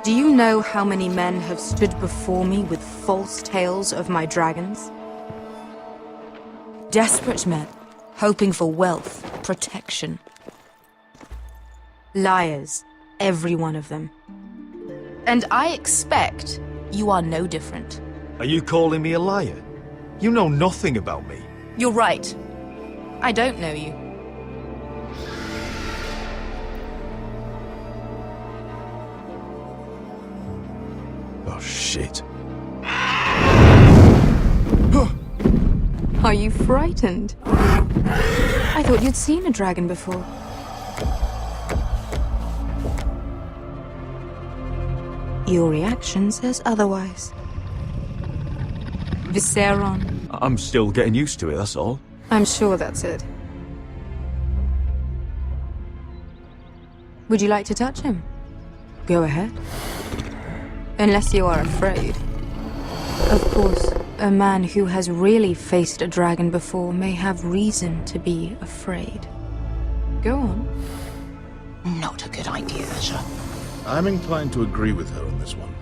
Do you know how many men have stood before me with false tales of my dragons? Desperate men, hoping for wealth, protection. Liars, every one of them. And I expect you are no different. Are you calling me a liar? You know nothing about me. You're right. I don't know you. Oh, shit. Are you frightened? I thought you'd seen a dragon before. Your reaction says otherwise. Visceron. I'm still getting used to it, that's all. I'm sure that's it. Would you like to touch him? Go ahead. Unless you are afraid. Of course, a man who has really faced a dragon before may have reason to be afraid. Go on. Not a good idea, sir. I'm inclined to agree with her on this one.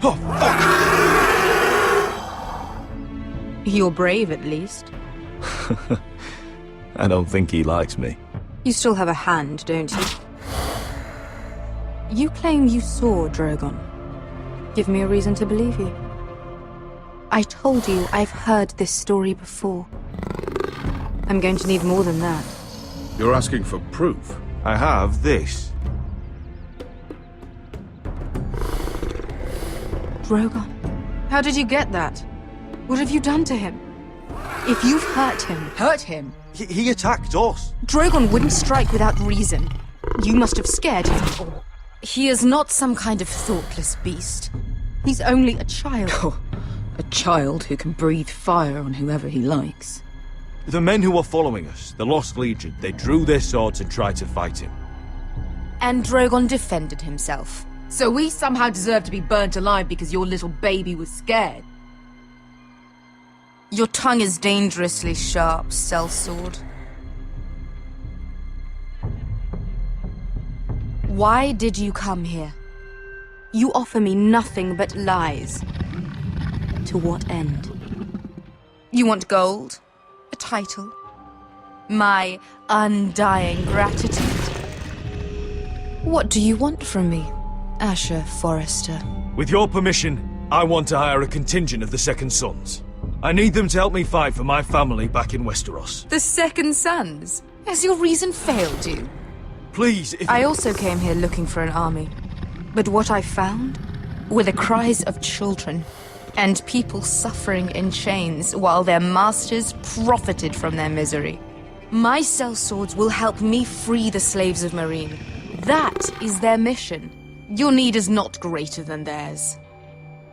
Oh, fuck! You're brave, at least. I don't think he likes me. You still have a hand, don't you? You claim you saw Drogon. Give me a reason to believe you. I told you I've heard this story before. I'm going to need more than that. You're asking for proof? I have this. Drogon, how did you get that? What have you done to him? If you've hurt him... Hurt him? He attacked us. Drogon wouldn't strike without reason. You must have scared him. He is not some kind of thoughtless beast. He's only a child. Oh, a child who can breathe fire on whoever he likes. The men who were following us, the Lost Legion, they drew their swords and tried to fight him. And Drogon defended himself. So we somehow deserve to be burnt alive because your little baby was scared? Your tongue is dangerously sharp, sellsword. Why did you come here? You offer me nothing but lies. To what end? You want gold? A title? My undying gratitude? What do you want from me, Asher Forrester? With your permission, I want to hire a contingent of the Second Sons. I need them to help me fight for my family back in Westeros. The Second Sons? Has your reason failed you? Please, if... I also came here looking for an army. But what I found were the cries of children and people suffering in chains while their masters profited from their misery. My sellswords will help me free the slaves of Meereen. That is their mission. Your need is not greater than theirs.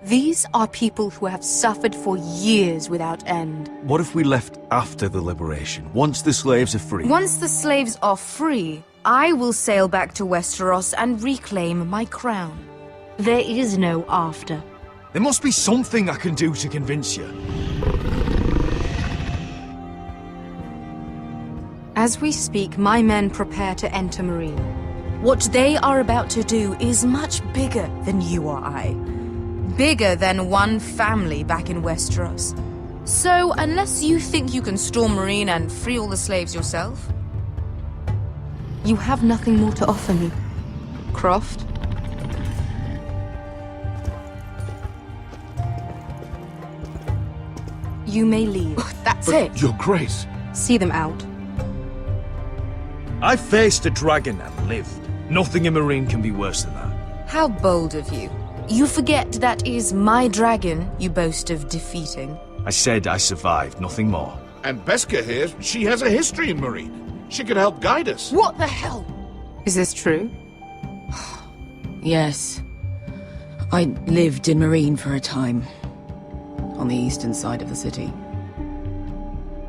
These are people who have suffered for years without end. What if we left after the liberation, once the slaves are free? Once the slaves are free, I will sail back to Westeros and reclaim my crown. There is no after. There must be something I can do to convince you. As we speak, my men prepare to enter Meereen. What they are about to do is much bigger than you or I. Bigger than one family back in Westeros. So, unless you think you can storm Meereen and free all the slaves yourself, you have nothing more to offer me, Croft. You may leave. That's it. Your Grace. See them out. I faced a dragon and lived. Nothing in Meereen can be worse than that. How bold of you. You forget that is my dragon you boast of defeating. I said I survived, nothing more. And Beskha here, she has a history in Meereen. She could help guide us. What the hell? Is this true? Yes. I lived in Meereen for a time. On the eastern side of the city.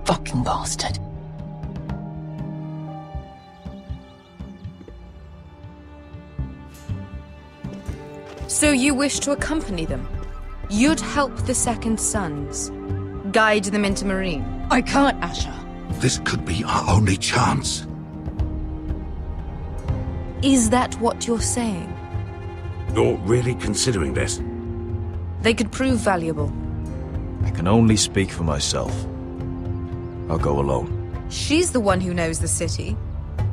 Fucking bastard. So you wish to accompany them? You'd help the Second Sons. Guide them into Marine. I can't, Asher. This could be our only chance. Is that what you're saying? You're really considering this? They could prove valuable. I can only speak for myself. I'll go alone. She's the one who knows the city.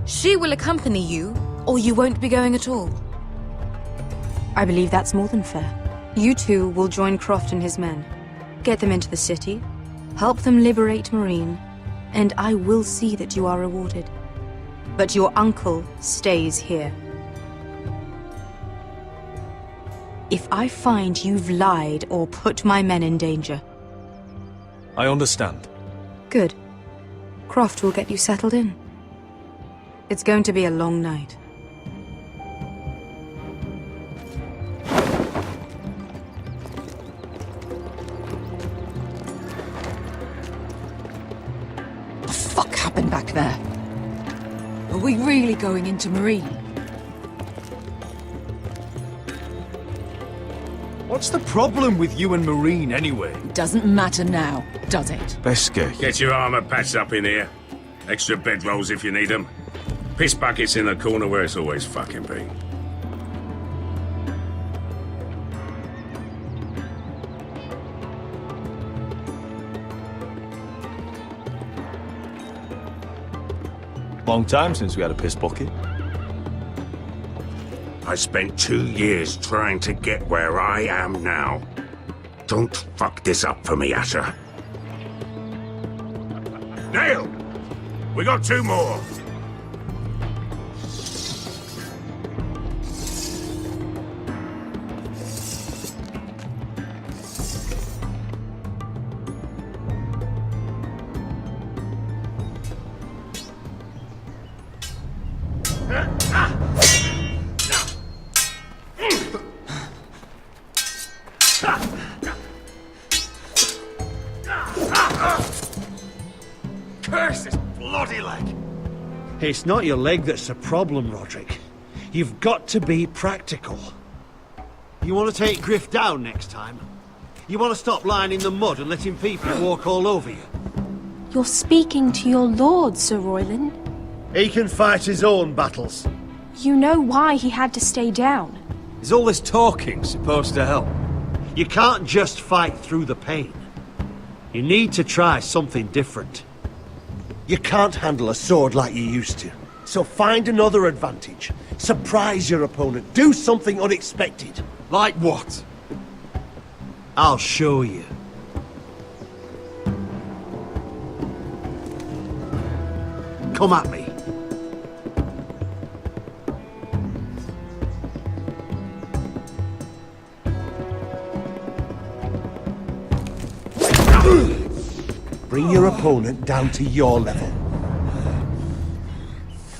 She will accompany you, or you won't be going at all. I believe that's more than fair. You two will join Croft and his men. Get them into the city, help them liberate Marine, and I will see that you are rewarded. But your uncle stays here. If I find you've lied or put my men in danger... I understand. Good. Croft will get you settled in. It's going to be a long night. What the fuck happened back there? Are we really going into Marine? What's the problem with you and Marine, anyway? Doesn't matter now, does it? Beske. Get your armor patched up in here. Extra bedrolls if you need them. Piss buckets in the corner where it's always fucking been. Long time since we had a piss bucket. I spent 2 years trying to get where I am now. Don't fuck this up for me, Asher. Nail! We got 2 more! Curse this bloody leg! It's not your leg that's the problem, Roderick. You've got to be practical. You want to take Griff down next time? You want to stop lying in the mud and letting people walk all over you? You're speaking to your lord, Sir Royland. He can fight his own battles. You know why he had to stay down. Is all this talking supposed to help? You can't just fight through the pain. You need to try something different. You can't handle a sword like you used to. So find another advantage. Surprise your opponent. Do something unexpected. Like what? I'll show you. Come at me. Bring your opponent down to your level.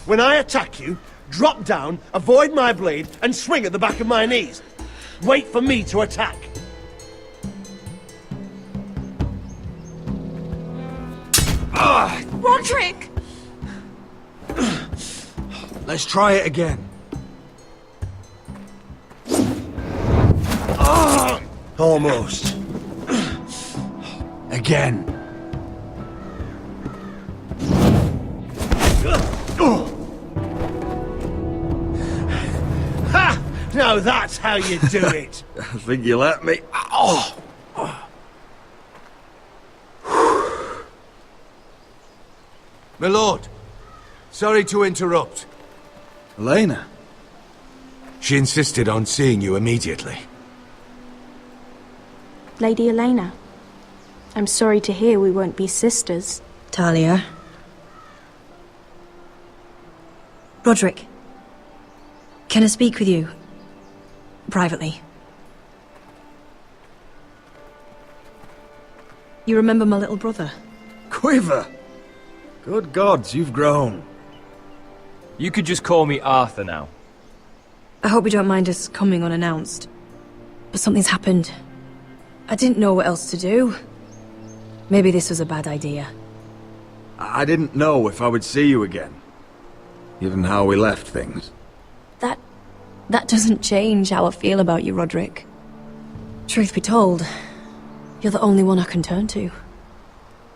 When I attack you, drop down, avoid my blade, and swing at the back of my knees. Wait for me to attack. Roderick! Let's try it again. Almost. Again. Ha! Now that's how you do it. I think you let me. Oh! My lord, sorry to interrupt. Elena? She insisted on seeing you immediately. Lady Elena, I'm sorry to hear we won't be sisters. Talia. Roderick. Can I speak with you? Privately. You remember my little brother? Quiver! Good gods, you've grown. You could just call me Arthur now. I hope you don't mind us coming unannounced. But something's happened. I didn't know what else to do. Maybe this was a bad idea. I didn't know if I would see you again. Given how we left things. That doesn't change how I feel about you, Roderick. Truth be told, you're the only one I can turn to.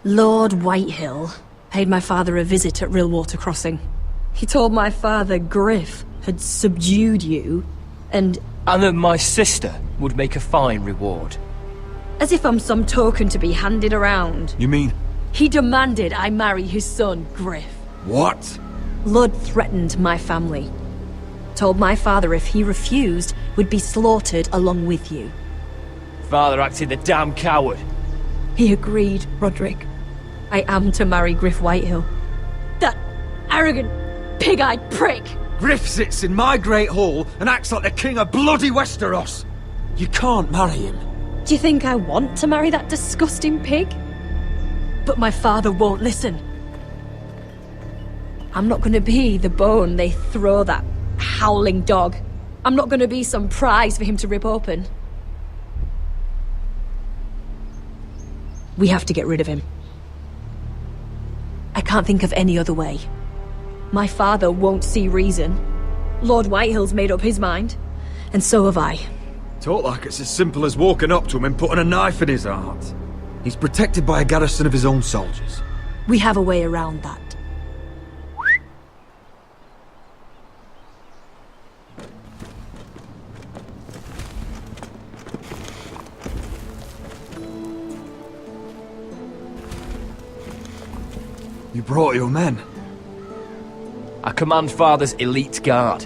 Lord Whitehill paid my father a visit at Rillwater Crossing. He told my father Griff had subdued you, and that my sister would make a fine reward. as if I'm some token to be handed around. You mean... He demanded I marry his son, Griff. what? Lord threatened my family. Told my father if he refused, would be slaughtered along with you. Father acted the damn coward. He agreed, Roderick. I am to marry Griff Whitehill. That arrogant, pig-eyed prick! Griff sits in my great hall and acts like the king of bloody Westeros. You can't marry him. Do you think I want to marry that disgusting pig? But my father won't listen. I'm not gonna be the bone they throw that howling dog. I'm not gonna be some prize for him to rip open. We have to get rid of him. I can't think of any other way. My father won't see reason. Lord Whitehill's made up his mind, and so have I. Talk like it's as simple as walking up to him and putting a knife in his heart. He's protected by a garrison of his own soldiers. We have a way around that. You brought your men. I command Father's elite guard.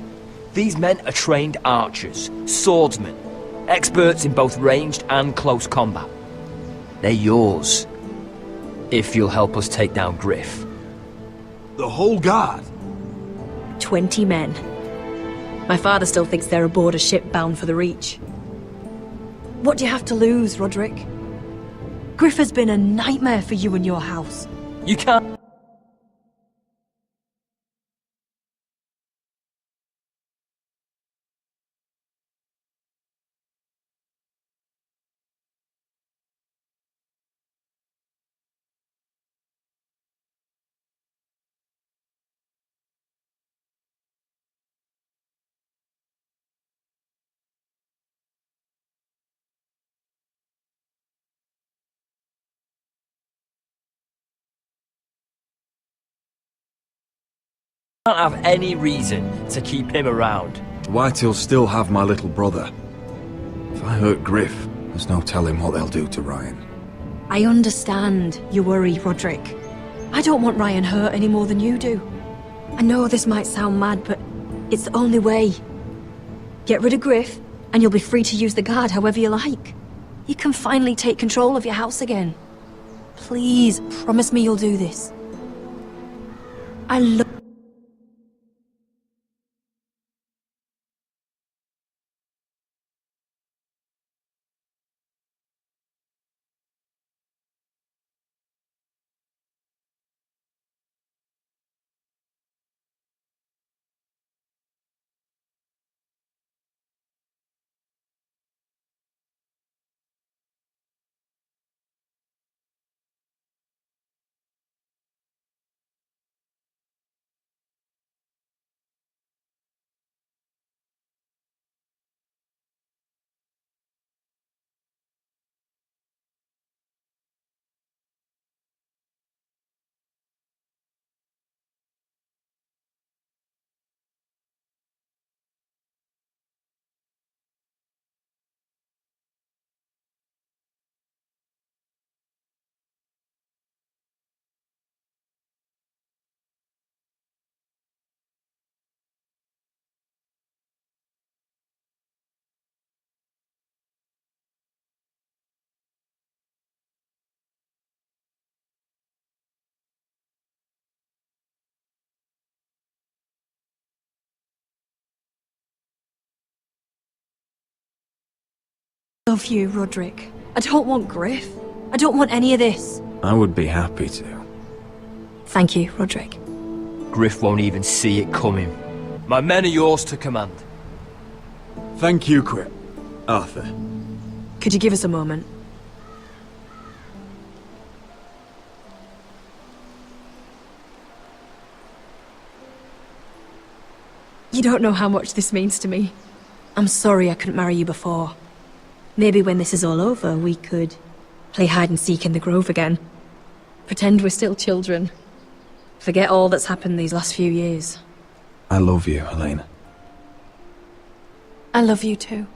These men are trained archers, swordsmen, experts in both ranged and close combat. They're yours, if you'll help us take down Griff. The whole guard? 20 men. My father still thinks they're aboard a ship bound for the Reach. What do you have to lose, Roderick? Griff has been a nightmare for you and your house. You can't... have any reason to keep him around. Whitehill'll still have my little brother. If I hurt Griff, there's no telling what they'll do to Ryan. I understand your worry, Roderick. I don't want Ryan hurt any more than you do. I know this might sound mad, but it's the only way. Get rid of Griff, and you'll be free to use the guard however you like. You can finally take control of your house again. Please, promise me you'll do this. I love... love you, Roderick. I don't want Griff. I don't want any of this. I would be happy to. Thank you, Roderick. Griff won't even see it coming. My men are yours to command. Thank you, Arthur. Could you give us a moment? You don't know how much this means to me. I'm sorry I couldn't marry you before. Maybe when this is all over, we could play hide and seek in the grove again. Pretend we're still children. Forget all that's happened these last few years. I love you, Elena. I love you too.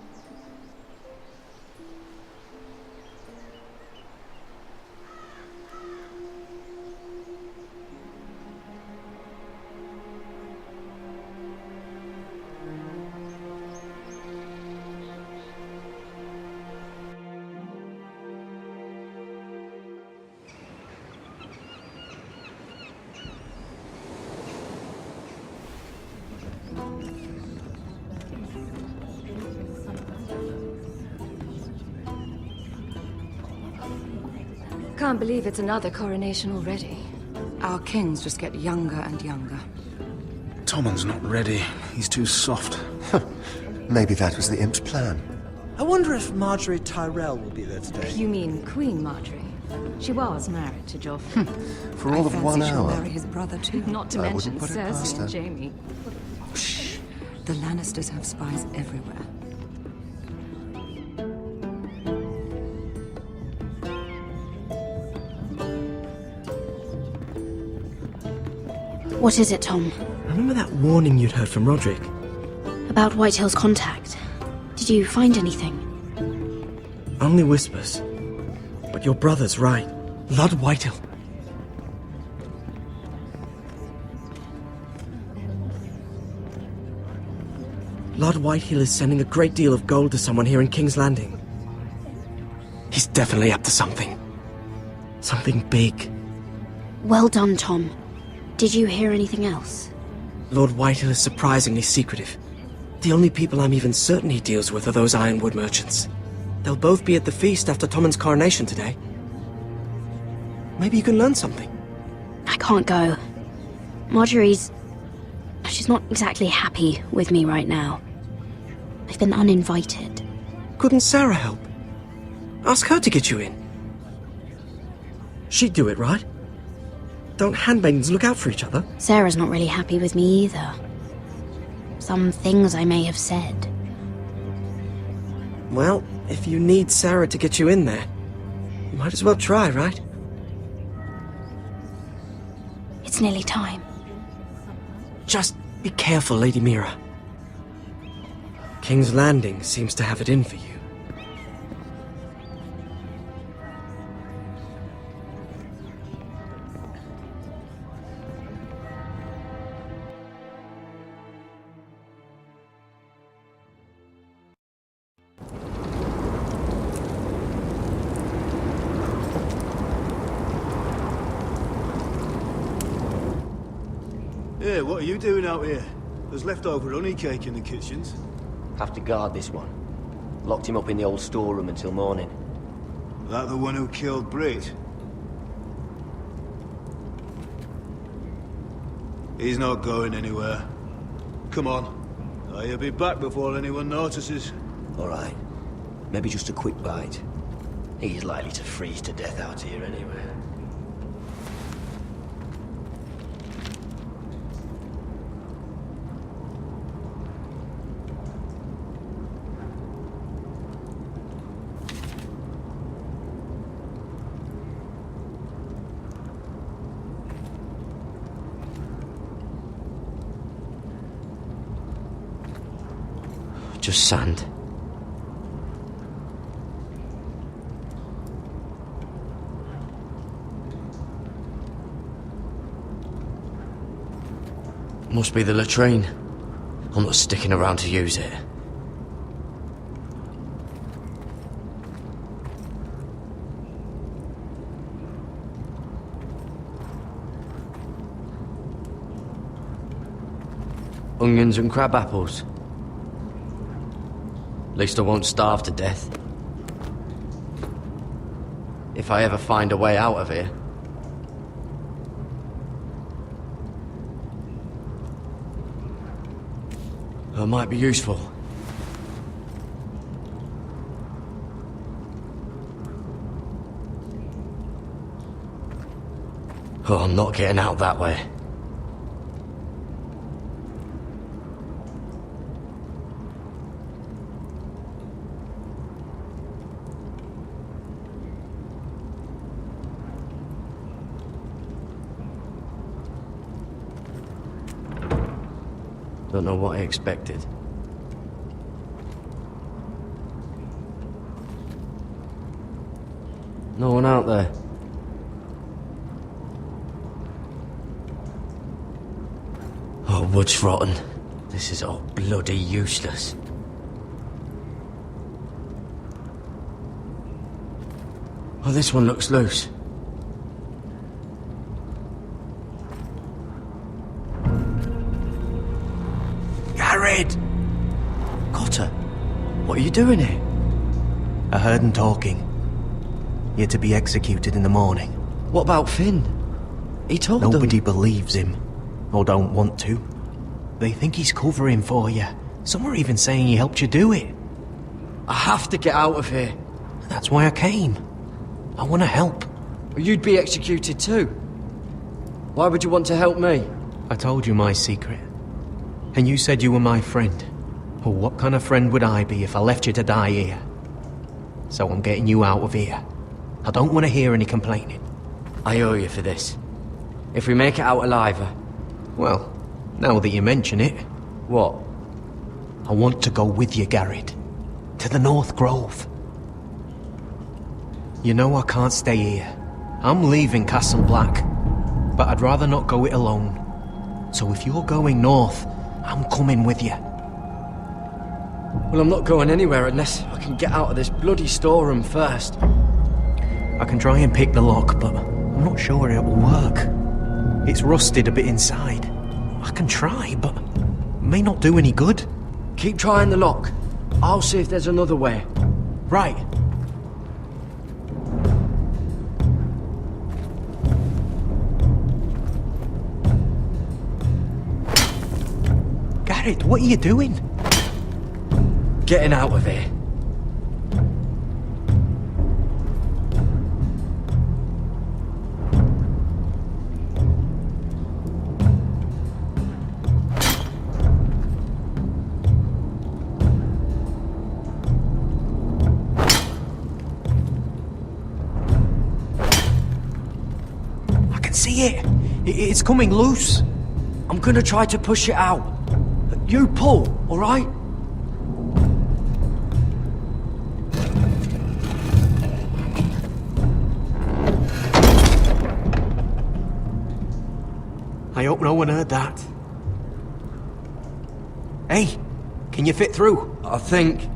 Can't believe it's another coronation already. Our kings just get younger and younger. Tommen's not ready. He's too soft. Maybe that was the imp's plan. I wonder if Marjorie Tyrell will be there today. You mean Queen Marjorie? She was married to Joffrey. For all of 1 she'll hour. marry his brother too. Not to I mention wouldn't put it past Cersei her. and Jaime. Shh. The Lannisters have spies everywhere. What is it, Tom? Remember that warning you'd heard from Roderick? About Whitehill's contact. Did you find anything? Only whispers. But your brother's right. Lord Whitehill. Lord Whitehill is sending a great deal of gold to someone here in King's Landing. He's definitely up to something. Something big. Well done, Tom. Did you hear anything else? Lord Whitehill is surprisingly secretive. The only people I'm even certain he deals with are those ironwood merchants. They'll both be at the feast after Tommen's coronation today. Maybe you can learn something. I can't go. Marjorie's... she's not exactly happy with me right now. I've been uninvited. Couldn't Sarah help? Ask her to get you in. She'd do it, right? Don't handmaidens look out for each other? Sarah's not really happy with me either. Some things I may have said. Well, if you need Sarah to get you in there, you might as well try, right? It's nearly time. Just be careful, Lady Mira. King's Landing seems to have it in for you. Yeah, what are you doing out here? There's leftover honey cake in the kitchens. Have to guard this one. Locked him up in the old storeroom until morning. That the one who killed Brit? He's not going anywhere. Come on. He'll be back before anyone notices. All right. Maybe just a quick bite. He's likely to freeze to death out here anyway. Just sand. Must be the latrine. I'm not sticking around to use it. Onions and crab apples. At least I won't starve to death. If I ever find a way out of here. It might be useful. Oh, I'm not getting out that way. Don't know what I expected. No one out there. Oh, wood's rotten. This is all bloody useless. Oh, this one looks loose. Garrett! Cotter, what are you doing here? I heard him talking. You're to be executed in the morning. What about Finn? He told them... Nobody believes him. Or don't want to. They think he's covering for you. Some are even saying he helped you do it. I have to get out of here. That's why I came. I want to help. You'd be executed too. Why would you want to help me? I told you my secret. And you said you were my friend. Well, what kind of friend would I be if I left you to die here? So I'm getting you out of here. I don't want to hear any complaining. I owe you for this. If we make it out alive... Well, now that you mention it... What? I want to go with you, Garrett. To the North Grove. You know I can't stay here. I'm leaving Castle Black. But I'd rather not go it alone. So if you're going north, I'm coming with you. Well, I'm not going anywhere unless I can get out of this bloody storeroom first. I can try and pick the lock, but I'm not sure it will work. It's rusted a bit inside. I can try, but it may not do any good. Keep trying the lock. I'll see if there's another way. Right. Garrett, what are you doing? Getting out of here. See it? It's coming loose. I'm gonna try to push it out. You pull, all right? I hope no one heard that. Hey, can you fit through? I think...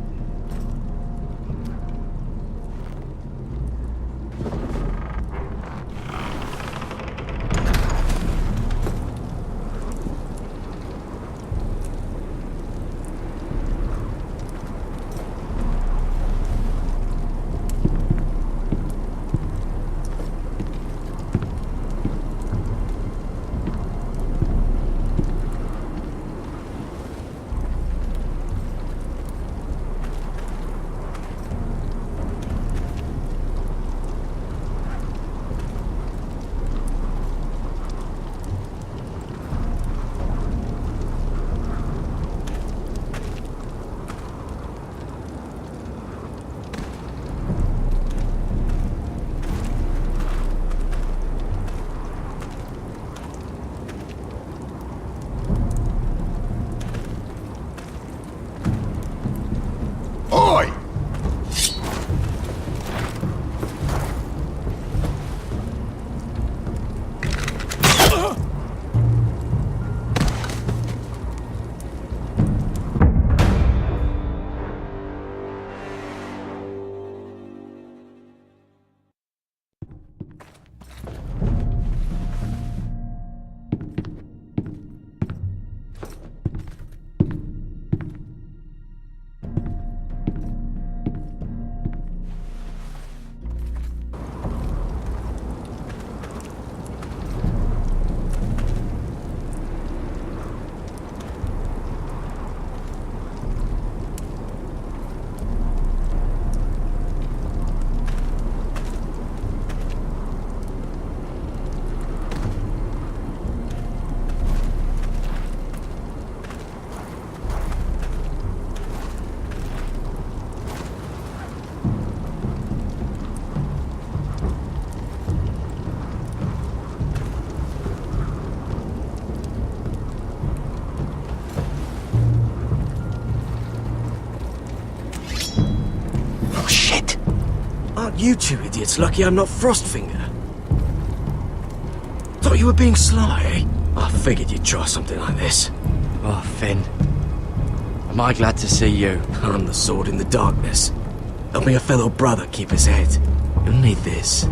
Aren't you two idiots lucky I'm not Frostfinger? Thought you were being sly, eh? I figured you'd try something like this. Oh, Finn. Am I glad to see you? I'm the sword in the darkness. Helping a fellow brother keep his head. You'll need this.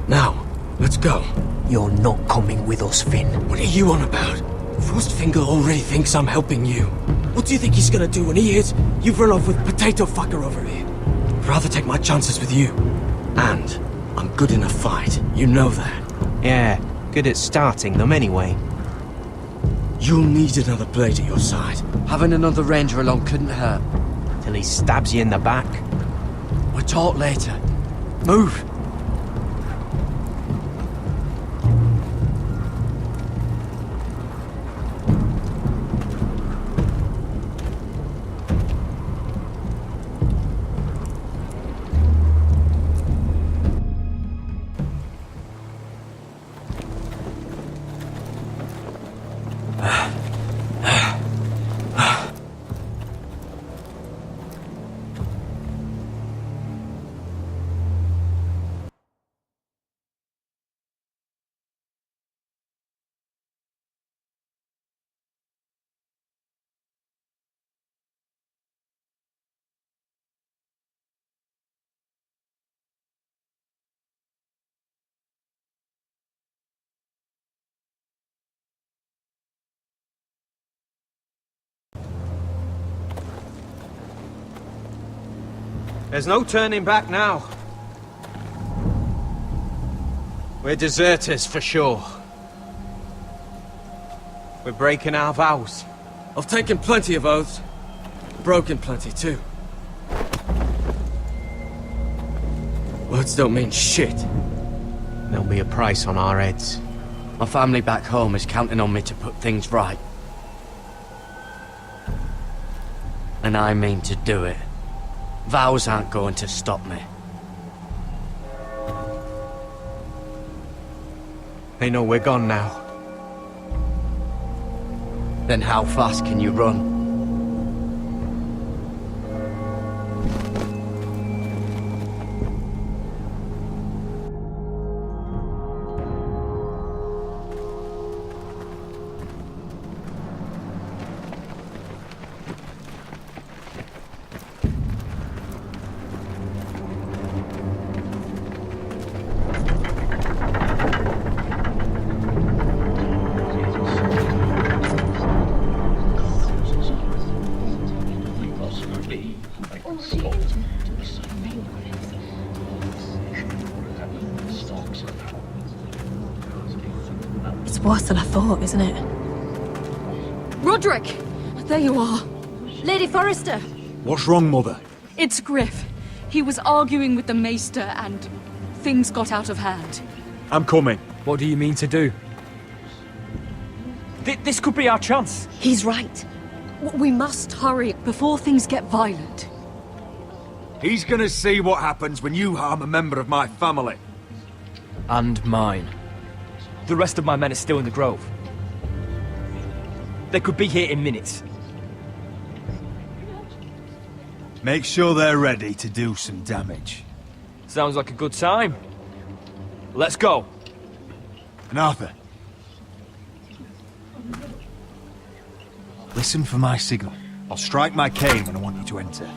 Now, let's go. You're not coming with us, Finn. What are you on about? Frostfinger already thinks I'm helping you. What do you think he's gonna do when he hears you've run off with Potato Fucker over here? I'd rather take my chances with you. And I'm good in a fight. You know that. Yeah, good at starting them anyway. You'll need another blade at your side. Having another ranger along couldn't hurt. Till he stabs you in the back. We'll talk later. Move! There's no turning back now. We're deserters for sure. We're breaking our vows. I've taken plenty of oaths. Broken plenty too. Words don't mean shit. There'll be a price on our heads. My family back home is counting on me to put things right. And I mean to do it. Vows aren't going to stop me. They know we're gone now. Then how fast can you run? It's worse than I thought, isn't it? Roderick! There you are. Lady Forrester! What's wrong, Mother? It's Griff. He was arguing with the Maester and things got out of hand. I'm coming. What do you mean to do? This could be our chance. He's right. We must hurry before things get violent. He's gonna see what happens when you harm a member of my family. And mine. The rest of my men are still in the grove. They could be here in minutes. Make sure they're ready to do some damage. Sounds like a good time. Let's go. And Arthur, listen for my signal. I'll strike my cane when I want you to enter.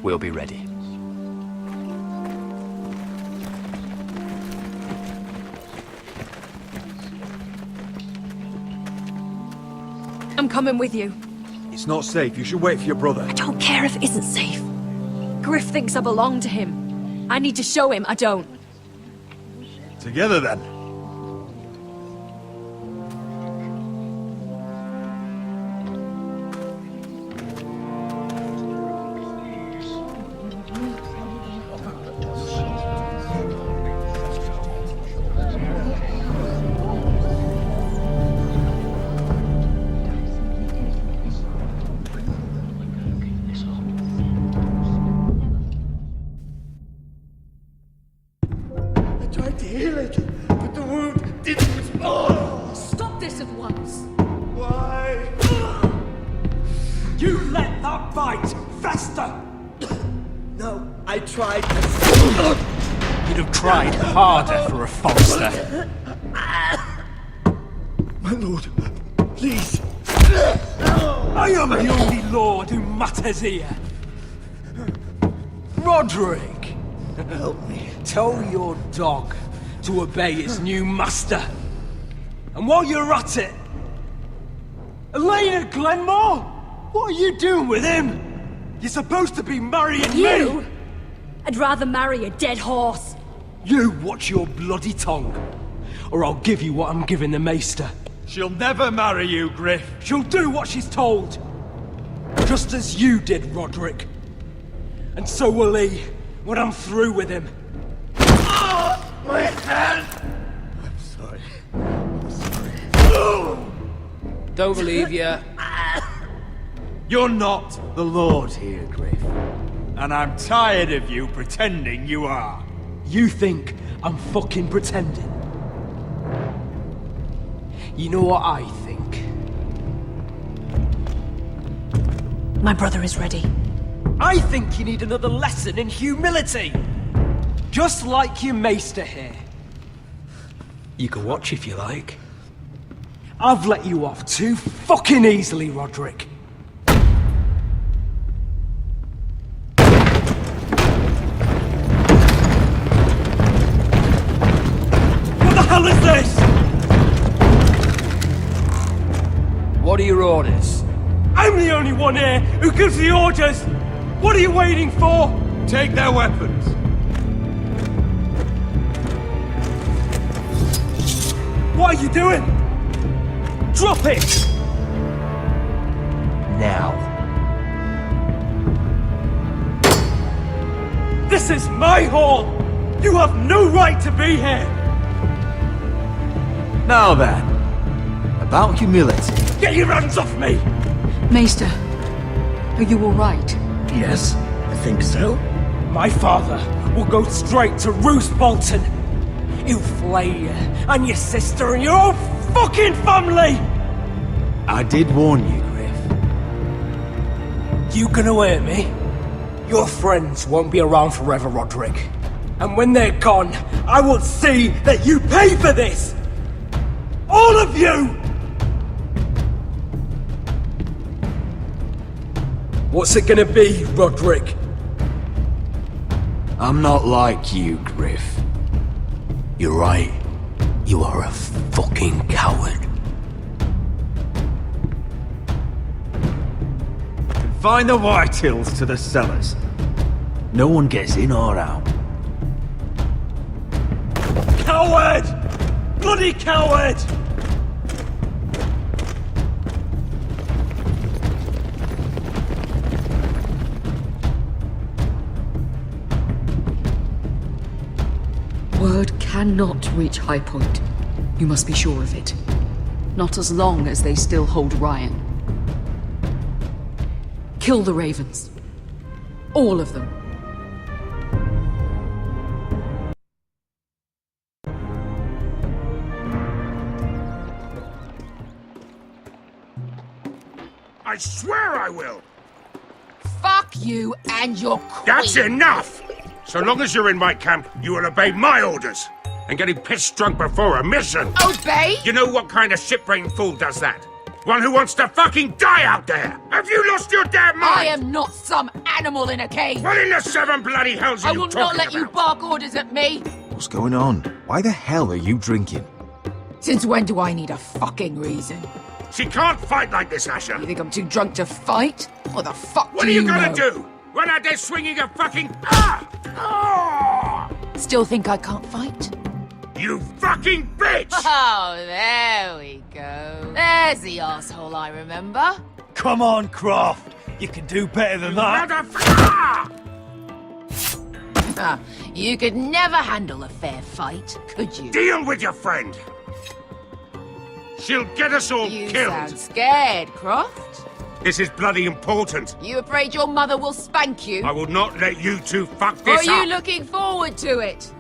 We'll be ready. I'm coming with you. It's not safe. You should wait for your brother. I don't care if it isn't safe. Griff thinks I belong to him. I need to show him I don't. Together then. I tried to... You'd have tried harder for a Forrester. My lord, please. I am the only lord who matters here. Roderick! Help me. Tell your dog to obey its new master. And while you're at it... Elena Glenmore? What are you doing with him? You're supposed to be marrying me! I'd rather marry a dead horse. You watch your bloody tongue, or I'll give you what I'm giving the Maester. She'll never marry you, Griff. She'll do what she's told. Just as you did, Roderick. And so will he, when I'm through with him. Oh, my hand! I'm sorry. I'm sorry. Don't believe you. You're not the Lord here, Griff. And I'm tired of you pretending you are. You think I'm fucking pretending? You know what I think? My brother is ready. I think you need another lesson in humility. Just like your Maester here. You can watch if you like. I've let you off too fucking easily, Roderick. What the hell is this? What are your orders? I'm the only one here who gives the orders! What are you waiting for? Take their weapons. What are you doing? Drop it! Now. This is my hall! You have no right to be here! Now then, about humility. Get your hands off me! Maester, are you all right? Yes, I think so. My father will go straight to Roose Bolton. He'll flay you, and your sister, and your whole fucking family! I did warn you, Griff. You gonna hurt me? Your friends won't be around forever, Roderick. And when they're gone, I will see that you pay for this! All of you! What's it gonna be, Roderick? I'm not like you, Griff. You're right. You are a fucking coward. Confine the Whitehills to the cellars. No one gets in or out. Coward! Bloody coward! Word cannot reach High Point. You must be sure of it. Not as long as they still hold Ryan. Kill the Ravens. All of them. I swear I will! Fuck you and your queen. That's enough! So long as you're in my camp, you will obey my orders. And getting pissed drunk before a mission. Obey? You know what kind of shit-brained fool does that? One who wants to fucking die out there! Have you lost your damn mind? I am not some animal in a cage. What in the seven bloody hells are I you will talking not let you about? bark orders at me. What's going on? Why the hell are you drinking? Since when do I need a fucking reason? She can't fight like this, Asher. You think I'm too drunk to fight? What the fuck What do are you know? gonna do? Run out there swinging a fucking... Still think I can't fight? You fucking bitch! Oh, there we go. There's the asshole I remember. Come on, Croft. You can do better than that. Ah, you could never handle a fair fight, could you? Deal with your friend. She'll get us all You killed. sound scared, Croft. This is bloody important. You afraid your mother will spank you? I will not let you two fuck Or this are you up. looking forward to it?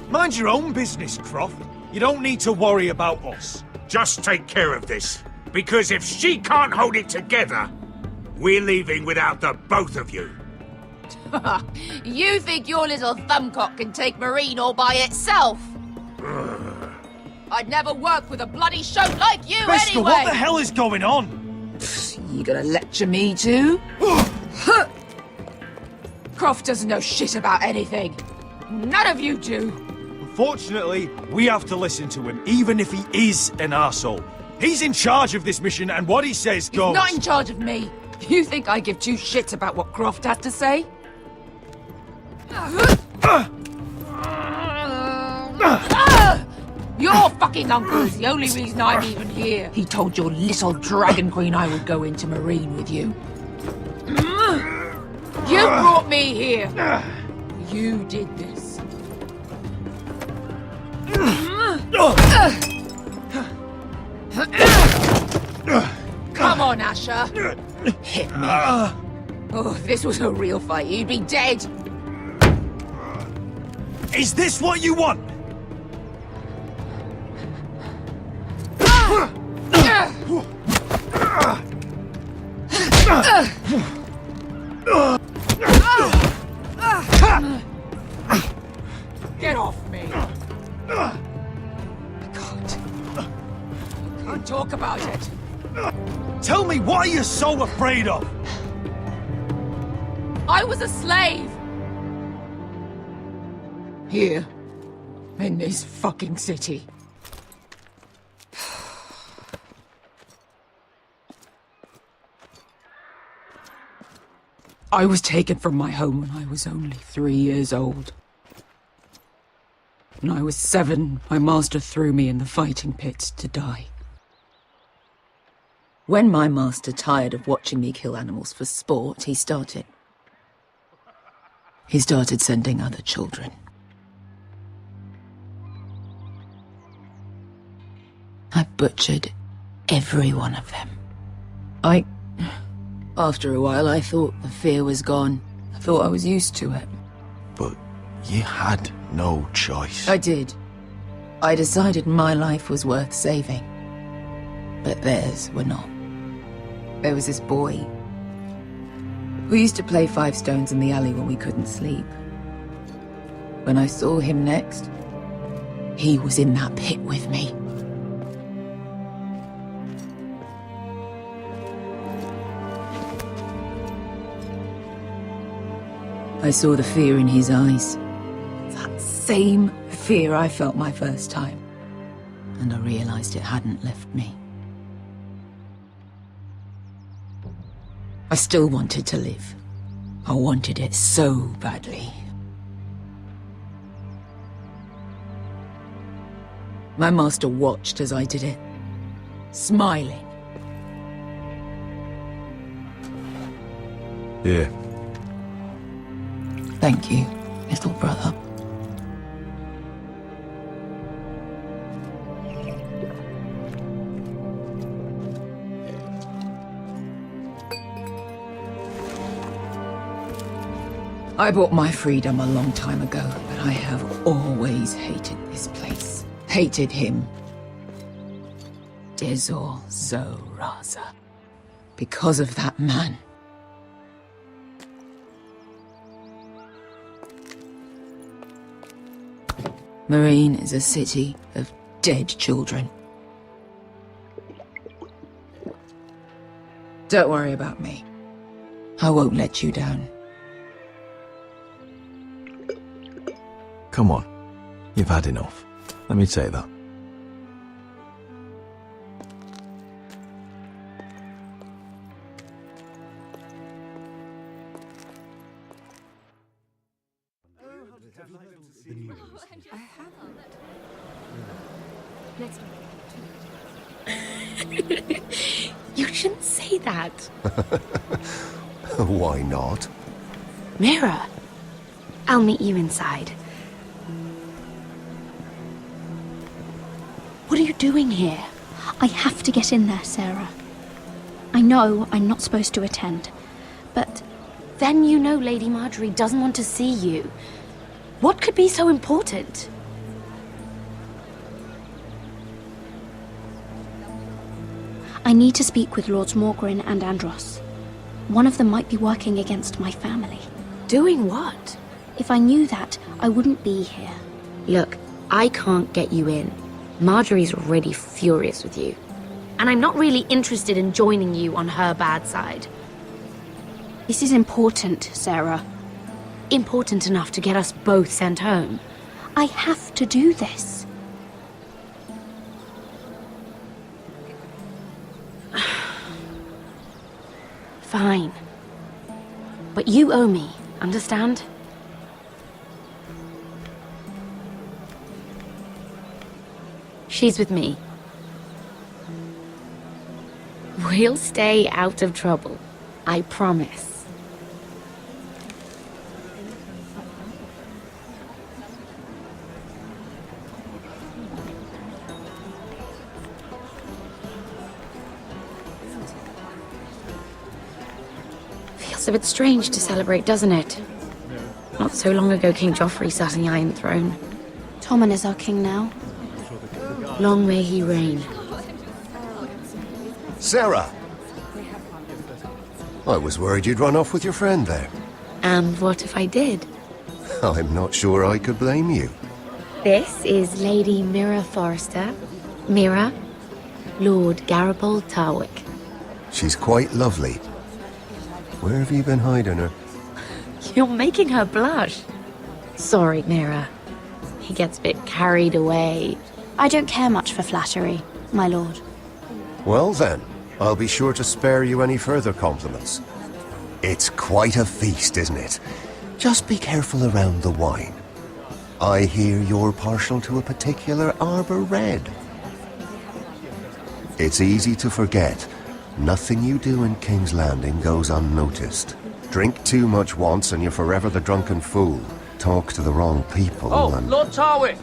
Mind your own business, Croft. You don't need to worry about us. Just take care of this. Because if she can't hold it together, we're leaving without the both of you. You think your little thumbcock can take Marine all by itself? I'd never work with a bloody shote like you Bester, anyway! what the hell is going on? You gonna lecture me too? Croft doesn't know shit about anything. None of you do. Unfortunately, we have to listen to him, even if he is an arsehole. He's in charge of this mission, and what he says goes. He's not in charge of me. You think I give two shits about what Croft has to say? Your fucking uncle is the only reason I'm even here. He told your little dragon queen I would go into Marine with you. You brought me here. You did this. Come on, Asher. Hit me. Oh, if this was a real fight, you'd be dead. Is this what you want? Get off me. I can't talk about it. Tell me, what are you so afraid of? I was a slave. Here. In this fucking city. I was taken from my home when I was only 3 years old. When I was 7, my master threw me in the fighting pits to die. When my master tired of watching me kill animals for sport, he started sending other children. I butchered every one of them. After a while, I thought the fear was gone. I thought I was used to it. But you had no choice. I did. I decided my life was worth saving. But theirs were not. There was this boy who used to play 5 stones in the alley when we couldn't sleep. When I saw him next, he was in that pit with me. I saw the fear in his eyes. That same fear I felt my first time. And I realized it hadn't left me. I still wanted to live. I wanted it so badly. My master watched as I did it, smiling. Yeah. Thank you, little brother. I bought my freedom a long time ago, but I have always hated this place. Hated him. Dezor Zoraza. Because of that man. Marine is a city of dead children. Don't worry about me. I won't let you down. Come on. You've had enough. Let me say that. You shouldn't say that. Why not? Mira, I'll meet you inside. What are you doing here? I have to get in there, Sarah. I know I'm not supposed to attend, but then you know Lady Marjorie doesn't want to see you. What could be so important? I need to speak with Lords Morgrin and Andros. One of them might be working against my family. Doing what? If I knew that, I wouldn't be here. Look, I can't get you in. Marjorie's already furious with you. And I'm not really interested in joining you on her bad side. This is important, Sarah. Important enough to get us both sent home. I have to do this. Fine. But you owe me, understand? She's with me. We'll stay out of trouble. I promise. Feels a bit strange to celebrate, doesn't it? Not so long ago, King Joffrey sat on the Iron Throne. Tommen is our king now. Long may he reign. Sarah! I was worried you'd run off with your friend there. And what if I did? I'm not sure I could blame you. This is Lady Mira Forrester. Mira, Lord Garibaldi Tarwick. She's quite lovely. Where have you been hiding her? You're making her blush. Sorry, Mira. He gets a bit carried away. I don't care much for flattery, my lord. Well then, I'll be sure to spare you any further compliments. It's quite a feast, isn't it? Just be careful around the wine. I hear you're partial to a particular Arbor Red. It's easy to forget. Nothing you do in King's Landing goes unnoticed. Drink too much once and you're forever the drunken fool. Talk to the wrong people and... Lord Tarwick!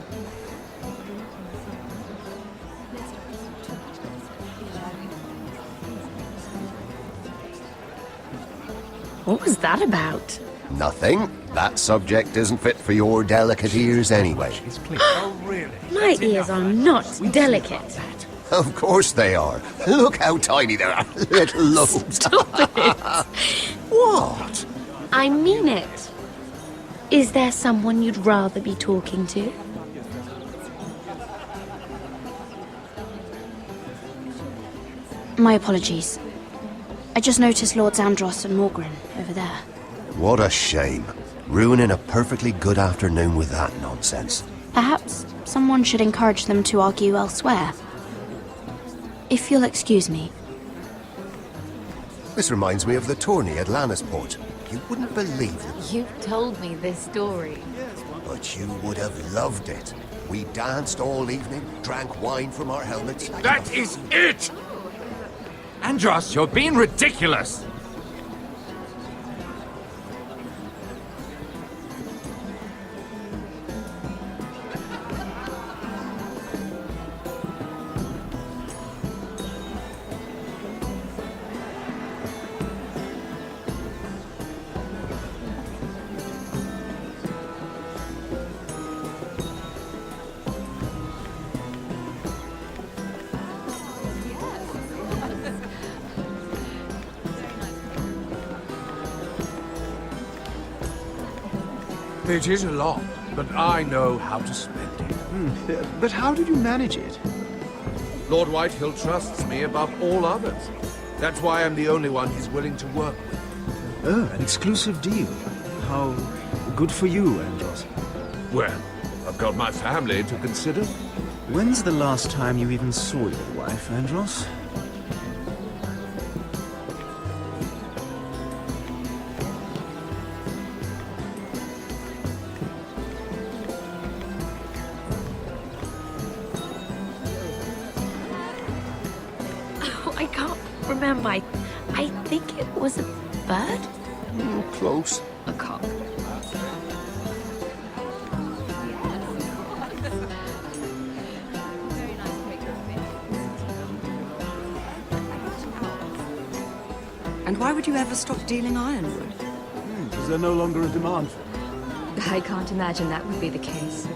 What was that about? Nothing. That subject isn't fit for your delicate ears anyway. Oh, really? My ears are not delicate. Of course they are. Look how tiny they are. Little lobes. Stop it. What? I mean it. Is there someone you'd rather be talking to? My apologies. I just noticed Lords Andros and Morgren over there. What a shame. Ruining a perfectly good afternoon with that nonsense. Perhaps someone should encourage them to argue elsewhere. If you'll excuse me. This reminds me of the tourney at Lannisport. You wouldn't believe it. You've told me this story. But you would have loved it. We danced all evening, drank wine from our helmets. That is it! Andros, you're being ridiculous! It is a lot, but I know how to spend it. But how did you manage it? Lord Whitehill trusts me above all others. That's why I'm the only one he's willing to work with. Oh, an exclusive deal. How good for you, Andros. Well, I've got my family to consider. When's the last time you even saw your wife, Andros? I can't remember. I think it was a bird? Close. A cock. And why would you ever stop dealing ironwood? Is there no longer a demand for it? I can't imagine that would be the case.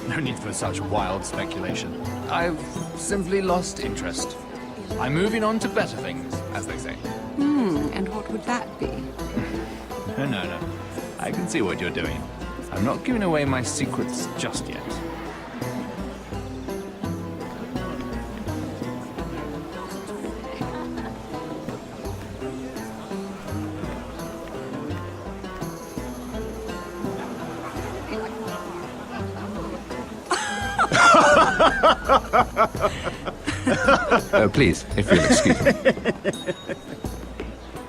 No need for such wild speculation. I've simply lost interest. I'm moving on to better things, as they say. And what would that be? No. I can see what you're doing. I'm not giving away my secrets just yet. Please, if you'll excuse me.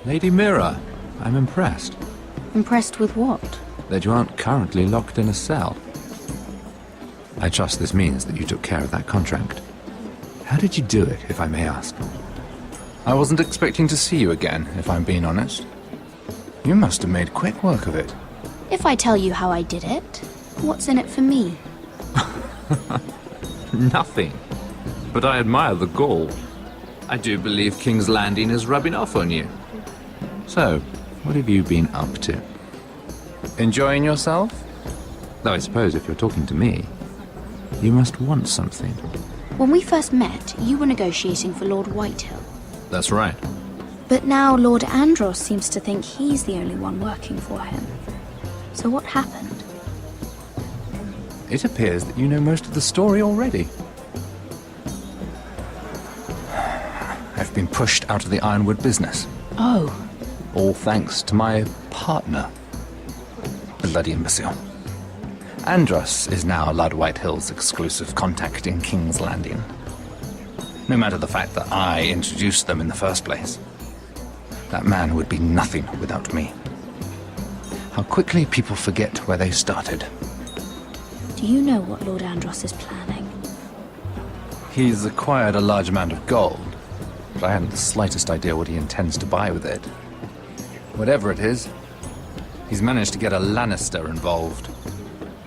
Lady Mira, I'm impressed. Impressed with what? That you aren't currently locked in a cell. I trust this means that you took care of that contract. How did you do it, if I may ask? I wasn't expecting to see you again, if I'm being honest. You must have made quick work of it. If I tell you how I did it, what's in it for me? Nothing. But I admire the gall. I do believe King's Landing is rubbing off on you. So, what have you been up to? Enjoying yourself? Though I suppose if you're talking to me, you must want something. When we first met, you were negotiating for Lord Whitehill. That's right. But now Lord Andros seems to think he's the only one working for him. So what happened? It appears that you know most of the story already. I've been pushed out of the ironwood business. Oh. All thanks to my partner. Bloody imbecile. Andros is now Lord Whitehill's exclusive contact in King's Landing. No matter the fact that I introduced them in the first place. That man would be nothing without me. How quickly people forget where they started. Do you know what Lord Andros is planning? He's acquired a large amount of gold, but I haven't the slightest idea what he intends to buy with it. Whatever it is, he's managed to get a Lannister involved.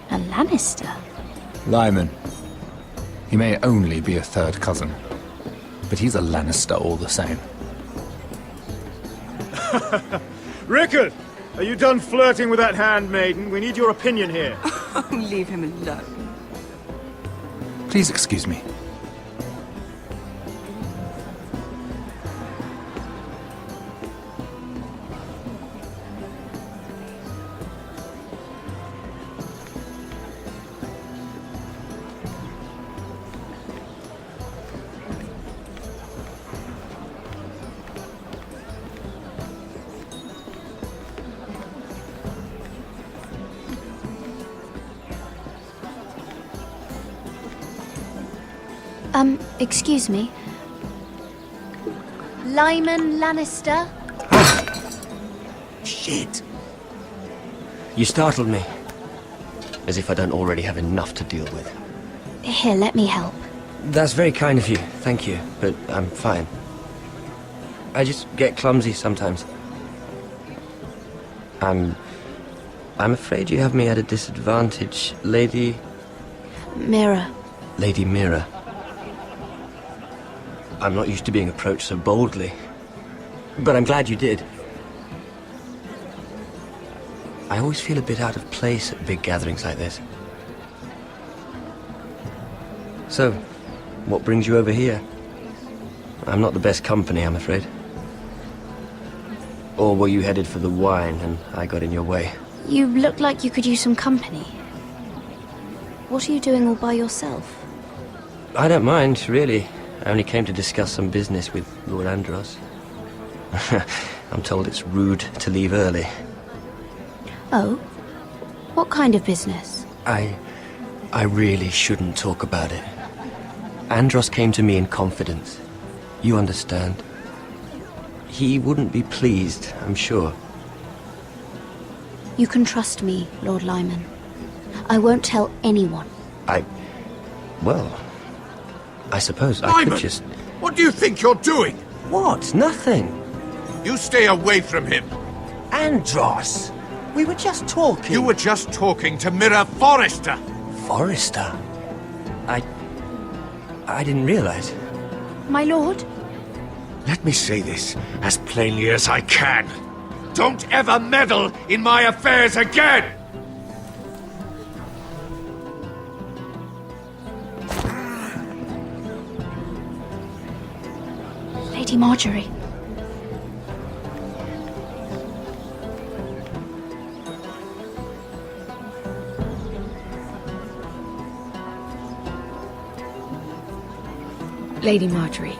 A Lannister? Lyman. He may only be a third cousin, but he's a Lannister all the same. Rickard! Are you done flirting with that handmaiden? We need your opinion here. Leave him alone. Please excuse me. Excuse me. Lyman Lannister? Shit. You startled me. As if I don't already have enough to deal with. Here, let me help. That's very kind of you, thank you, but I'm fine. I just get clumsy sometimes. I'm afraid you have me at a disadvantage, Lady... Mira. Lady Mira. I'm not used to being approached so boldly. But I'm glad you did. I always feel a bit out of place at big gatherings like this. So, what brings you over here? I'm not the best company, I'm afraid. Or were you headed for the wine and I got in your way? You look like you could use some company. What are you doing all by yourself? I don't mind, really. I only came to discuss some business with Lord Andros. I'm told it's rude to leave early. Oh? What kind of business? I really shouldn't talk about it. Andros came to me in confidence. You understand? He wouldn't be pleased, I'm sure. You can trust me, Lord Lyman. I won't tell anyone. Well... I suppose I Lyman, could just... What do you think you're doing? What? Nothing. You stay away from him. Andros! We were just talking. You were just talking to Mira Forrester. Forrester? I didn't realize. My lord? Let me say this as plainly as I can. Don't ever meddle in my affairs again! Lady Marjorie. Lady Marjorie.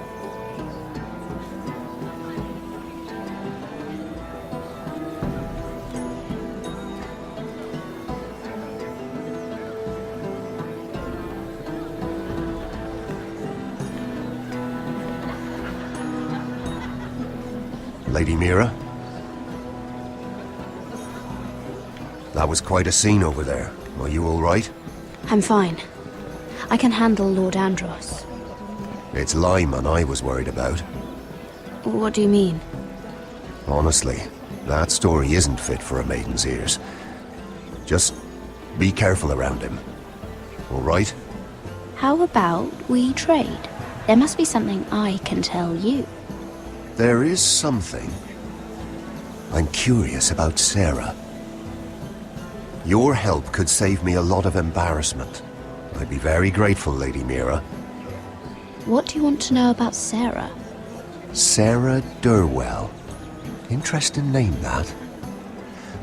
Lady Mira? That was quite a scene over there. Are you all right? I'm fine. I can handle Lord Andros. It's Lyman I was worried about. What do you mean? Honestly, that story isn't fit for a maiden's ears. Just be careful around him. All right? How about we trade? There must be something I can tell you. There is something. I'm curious about Sarah. Your help could save me a lot of embarrassment. I'd be very grateful, Lady Mira. What do you want to know about Sarah? Sarah Durwell. Interesting name, that.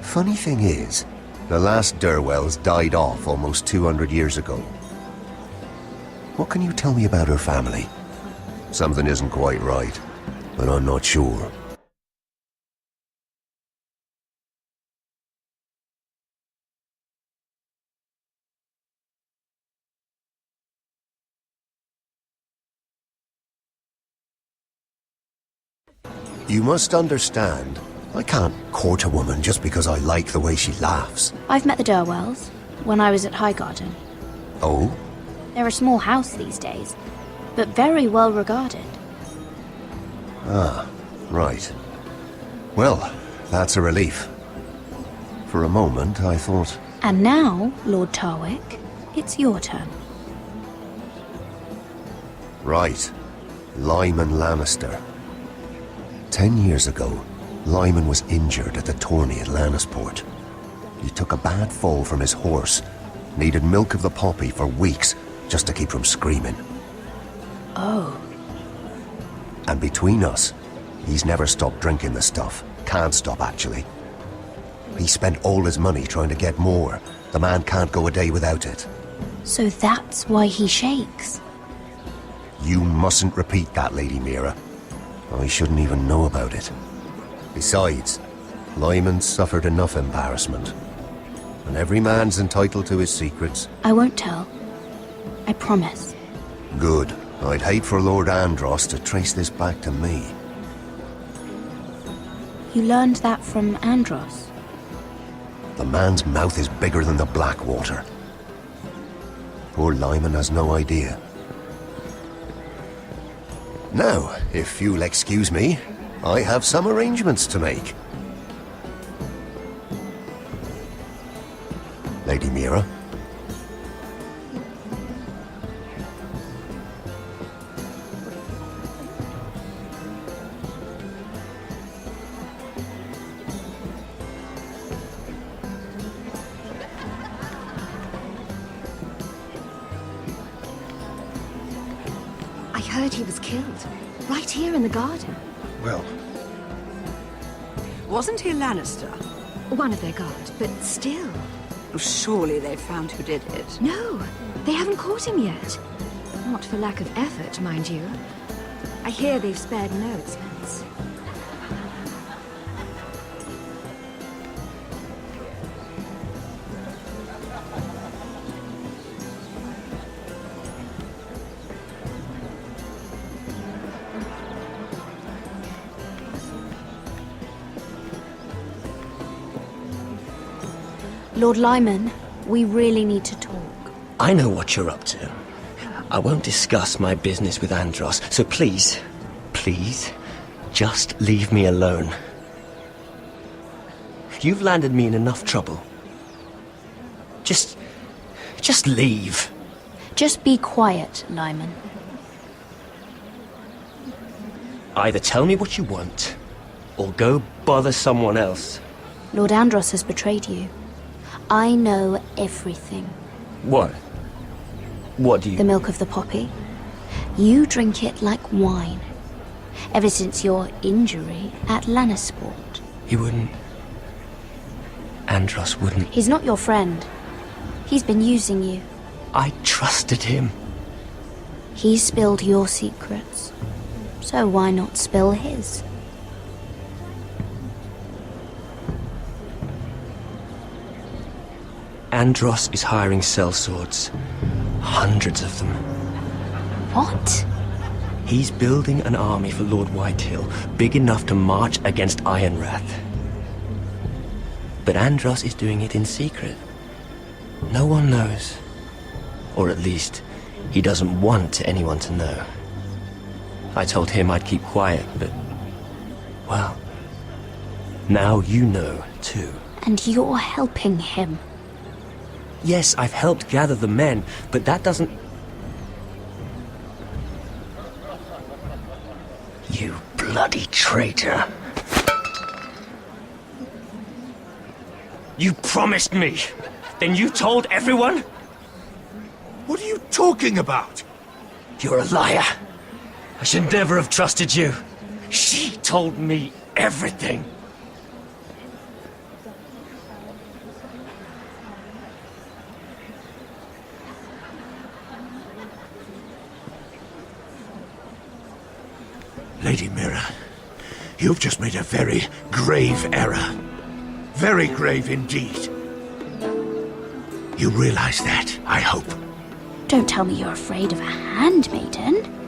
Funny thing is, the last Durwells died off almost 200 years ago. What can you tell me about her family? Something isn't quite right, but I'm not sure. You must understand, I can't court a woman just because I like the way she laughs. I've met the Durwells when I was at Highgarden. Oh? They're a small house these days, but very well regarded. Ah, right. Well, that's a relief. For a moment, I thought... And now, Lord Tarwick, it's your turn. Right. Lyman Lannister. 10 years ago, Lyman was injured at the tourney at Lannisport. He took a bad fall from his horse, needed milk of the poppy for weeks just to keep from screaming. Oh. And between us, he's never stopped drinking the stuff. Can't stop, actually. He spent all his money trying to get more. The man can't go a day without it. So that's why he shakes. You mustn't repeat that, Lady Mira. I shouldn't even know about it. Besides, Lyman suffered enough embarrassment. And every man's entitled to his secrets. I won't tell. I promise. Good. I'd hate for Lord Andros to trace this back to me. You learned that from Andros? The man's mouth is bigger than the Blackwater. Poor Lyman has no idea. Now, if you'll excuse me, I have some arrangements to make. Lady Mira? I heard he was killed. Right here in the garden. Well... Wasn't he Lannister? One of their guard, but still. Surely they found who did it. No, they haven't caught him yet. Not for lack of effort, mind you. I hear they've spared no expense. Lord Lyman, we really need to talk. I know what you're up to. I won't discuss my business with Andros, so please, just leave me alone. You've landed me in enough trouble. Just leave. Just be quiet, Lyman. Either tell me what you want, or go bother someone else. Lord Andros has betrayed you. I know everything. What? What do you... The milk of the poppy. You drink it like wine. Ever since your injury at Lannisport. He wouldn't... Andros wouldn't... He's not your friend. He's been using you. I trusted him. He spilled your secrets, so why not spill his? Andros is hiring sellswords. Hundreds of them. What? He's building an army for Lord Whitehill, big enough to march against Ironrath. But Andros is doing it in secret. No one knows. Or at least, he doesn't want anyone to know. I told him I'd keep quiet, but... well... now you know, too. And you're helping him. Yes, I've helped gather the men, but that doesn't... You bloody traitor. You promised me. Then you told everyone? What are you talking about? You're a liar. I should never have trusted you. She told me everything. Lady Mira, you've just made a very grave error. Very grave indeed. You realize that, I hope. Don't tell me you're afraid of a handmaiden.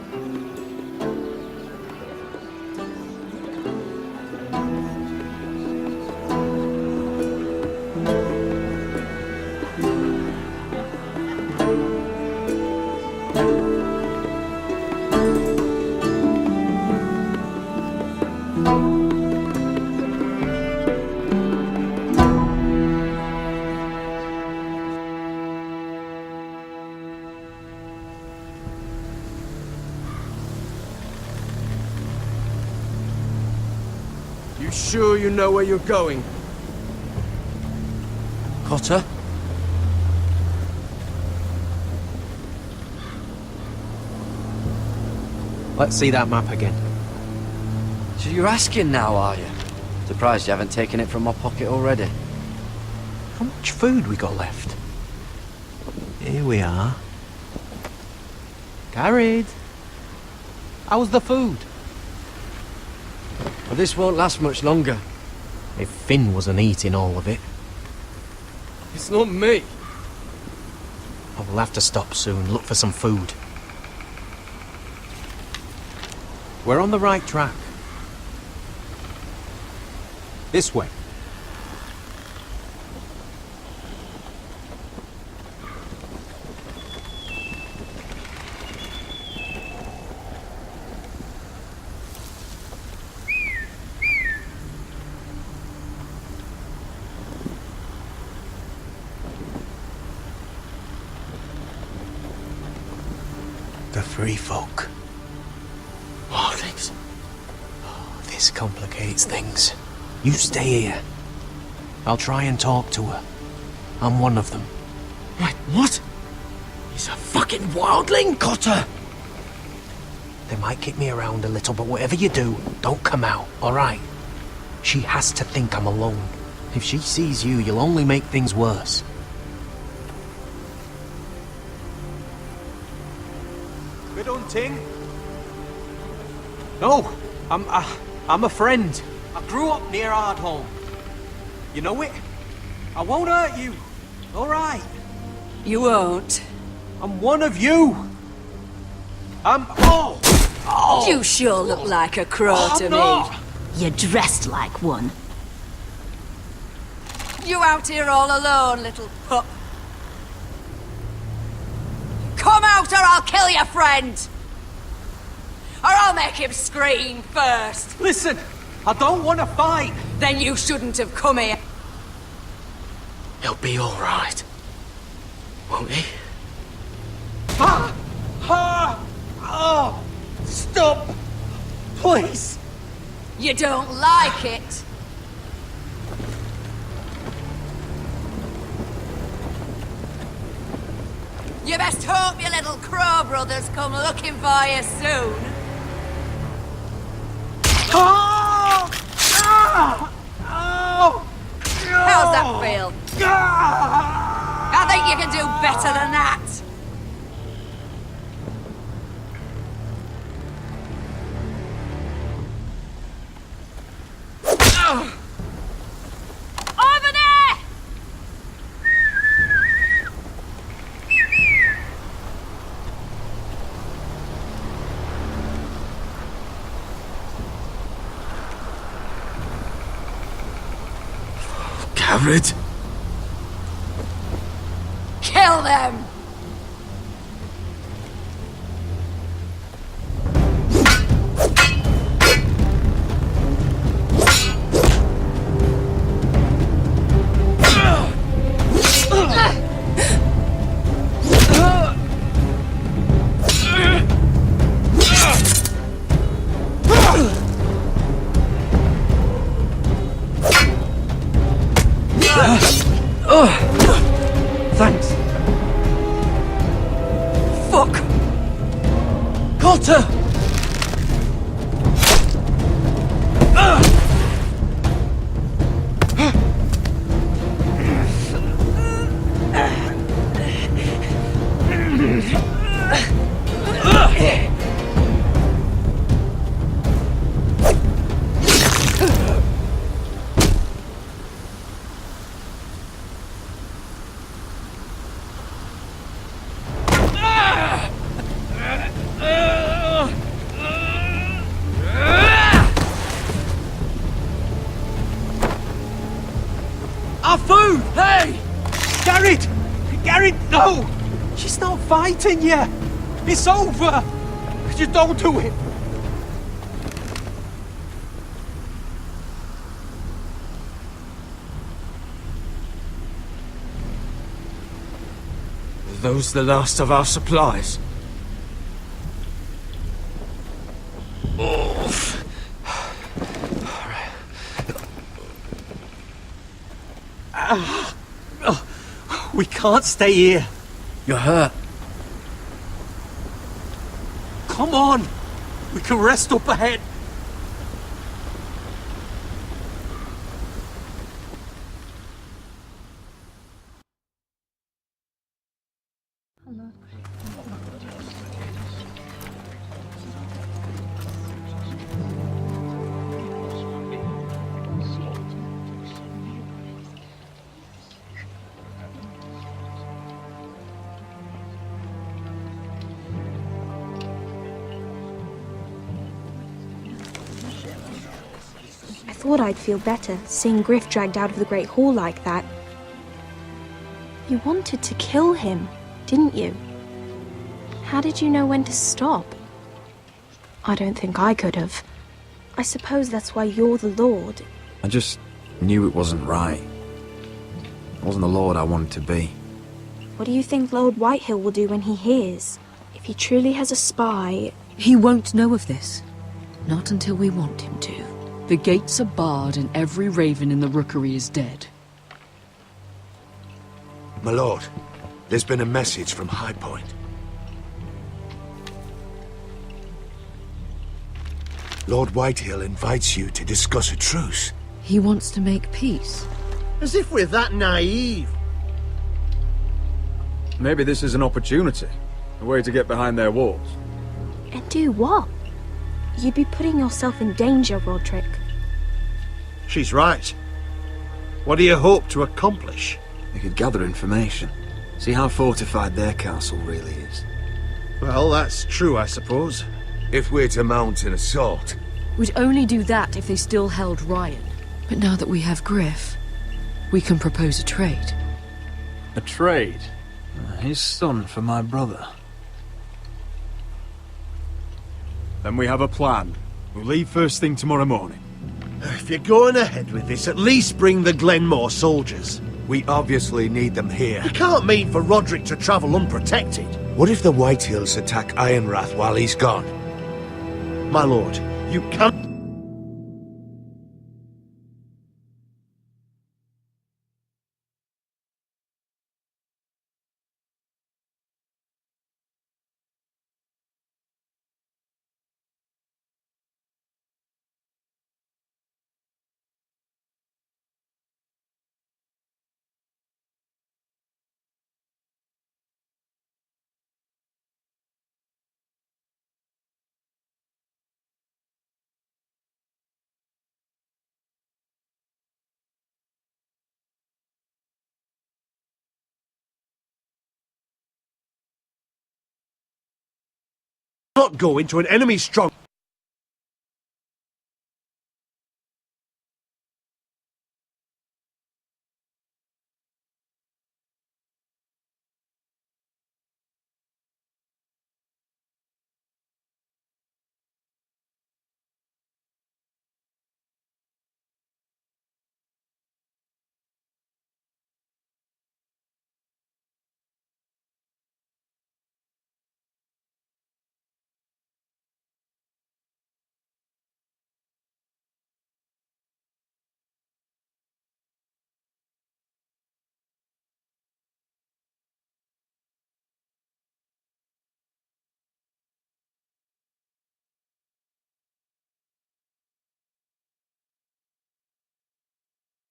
You sure you know where you're going? Cotter? Let's see that map again. So you're asking now, are you? Surprised you haven't taken it from my pocket already. How much food we got left? Here we are. Carried. How's the food? Well, this won't last much longer. If Finn wasn't eating all of it. It's not me. I will have to stop soon, look for some food. We're on the right track. This way. The free folk. Warlings. Oh, this complicates things. You stay here. I'll try and talk to her. I'm one of them. Wait, what? He's a fucking wildling, Cotter! They might kick me around a little, but whatever you do, don't come out, alright? She has to think I'm alone. If she sees you, you'll only make things worse. Good hunting. No, I'm a friend. I grew up near Ardholm. You know it? I won't hurt you. All right. You won't. I'm one of you. Oh! You sure look like a crow to me. You're dressed like one. You out here all alone, little pup. Come out or I'll kill your friend! Or I'll make him scream first! Listen, I don't want to fight! Then you shouldn't have come here. He'll be alright. Won't he? Oh! Stop! Please! You don't like it? You best hope your little crow brothers come looking for you soon. Oh! Oh! How's that feel? I think you can do better than that. Jared? Kill them! Thanks. Fuck! Cotter! Our food! Hey! Garrett! Garrett, no! She's not fighting yet! It's over! Just don't do it! Are those the last of our supplies? We can't stay here. You're hurt. Come on! We can rest up ahead. I thought I'd feel better, seeing Griff dragged out of the Great Hall like that. You wanted to kill him, didn't you? How did you know when to stop? I don't think I could have. I suppose that's why you're the Lord. I just knew it wasn't right. It wasn't the Lord I wanted to be. What do you think Lord Whitehill will do when he hears? If he truly has a spy... He won't know of this. Not until we want him to. The gates are barred and every raven in the rookery is dead. My lord, there's been a message from High Point. Lord Whitehill invites you to discuss a truce. He wants to make peace. As if we're that naive. Maybe this is an opportunity. A way to get behind their walls. And do what? You'd be putting yourself in danger, Roderick. She's right. What do you hope to accomplish? They could gather information. See how fortified their castle really is. Well, that's true, I suppose. If we're to mount an assault... We'd only do that if they still held Ryan. But now that we have Griff, we can propose a trade. A trade? His son for my brother. Then we have a plan. We'll leave first thing tomorrow morning. If you're going ahead with this, at least bring the Glenmore soldiers. We obviously need them here. You can't mean for Roderick to travel unprotected. What if the Whitehills attack Ironrath while he's gone? My lord, you can't... not go into an enemy strong...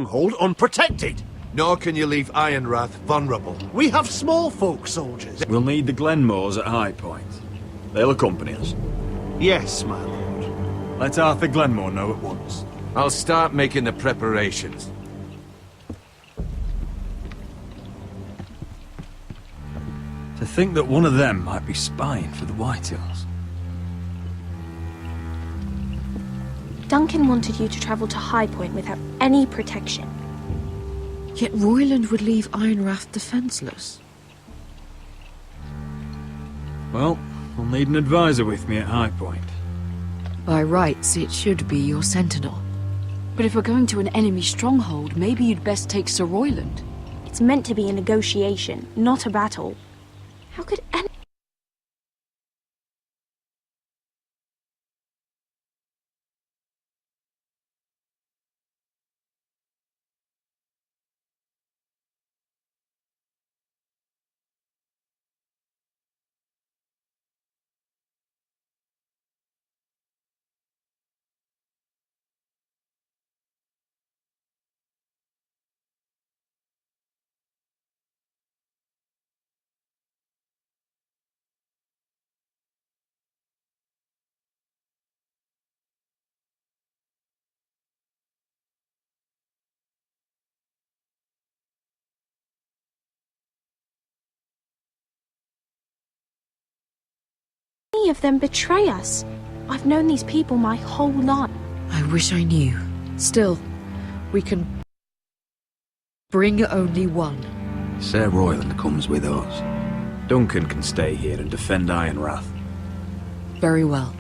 Hold unprotected. Nor can you leave Ironrath vulnerable. We have small folk soldiers. We'll need the Glenmores at High Point. They'll accompany us. Yes, my lord. Let Arthur Glenmore know at once. I'll start making the preparations. To think that one of them might be spying for the Whitehills. Duncan wanted you to travel to High Point without any protection. Yet Royland would leave Ironrath defenseless. Well, I'll need an advisor with me at High Point. By rights, it should be your sentinel. But if we're going to an enemy stronghold, maybe you'd best take Sir Royland. It's meant to be a negotiation, not a battle. How could any... Any of them betray us? I've known these people my whole life. I wish I knew. Still, we can bring only one. Sir Royland comes with us. Duncan can stay here and defend Ironrath. Very well.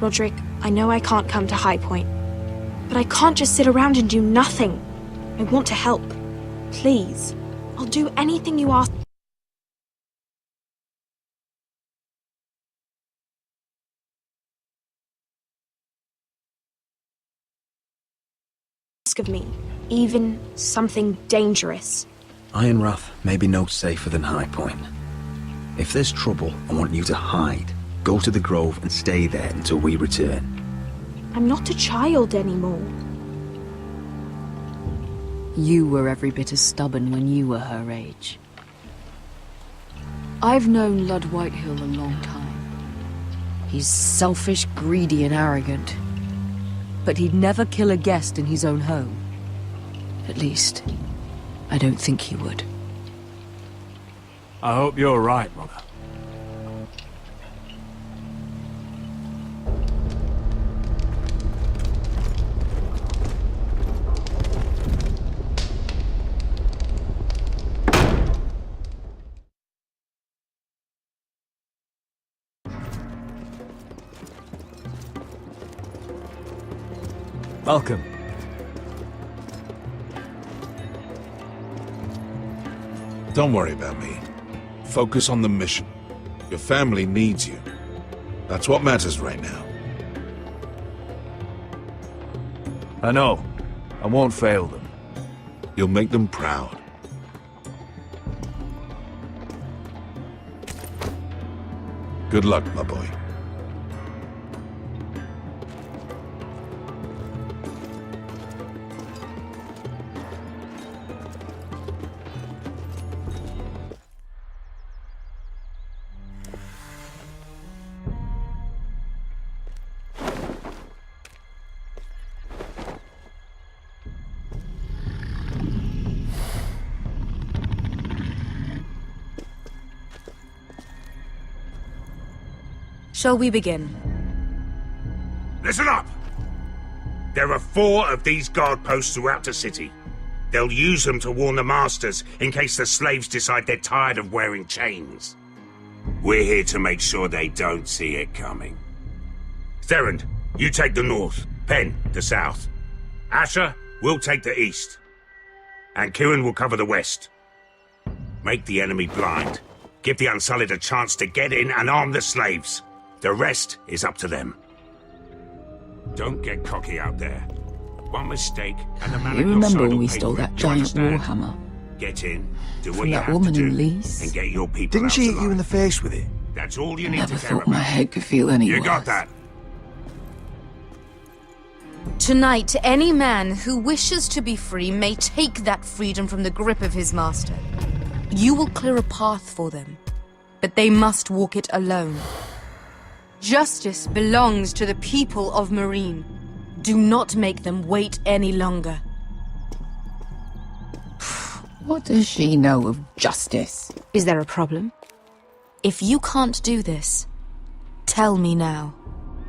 Roderick, I know I can't come to High Point, but I can't just sit around and do nothing. I want to help. Please. I'll do anything you ask of me, even something dangerous. Ironrath may be no safer than High Point. If there's trouble, I want you to hide. Go to the Grove and stay there until we return. I'm not a child anymore. You were every bit as stubborn when you were her age. I've known Lud Whitehill a long time. He's selfish, greedy, and arrogant. But he'd never kill a guest in his own home. At least, I don't think he would. I hope you're right, Mother. Welcome. Don't worry about me. Focus on the mission. Your family needs you. That's what matters right now. I know. I won't fail them. You'll make them proud. Good luck, my boy. Shall we begin? Listen up! There are 4 of these guard posts throughout the city. They'll use them to warn the masters in case the slaves decide they're tired of wearing chains. We're here to make sure they don't see it coming. Therend, you take the north. Penn, the south. Asher, we'll take the east. And Kieran will cover the west. Make the enemy blind. Give the Unsullied a chance to get in and arm the slaves. The rest is up to them. Don't get cocky out there. One mistake and the man You at your remember side when will we pay stole for it. that Do you giant understand? warhammer? Get in, do what From you that have woman to in do, Lee's? and get your people Didn't out she hit alive. you in the face with it? That's all you need Never to care thought my about. head could feel any You got worse. that? Tonight, any man who wishes to be free may take that freedom from the grip of his master. You will clear a path for them, but they must walk it alone. Justice belongs to the people of Marine. Do not make them wait any longer. What does she know of justice? Is there a problem? If you can't do this, tell me now.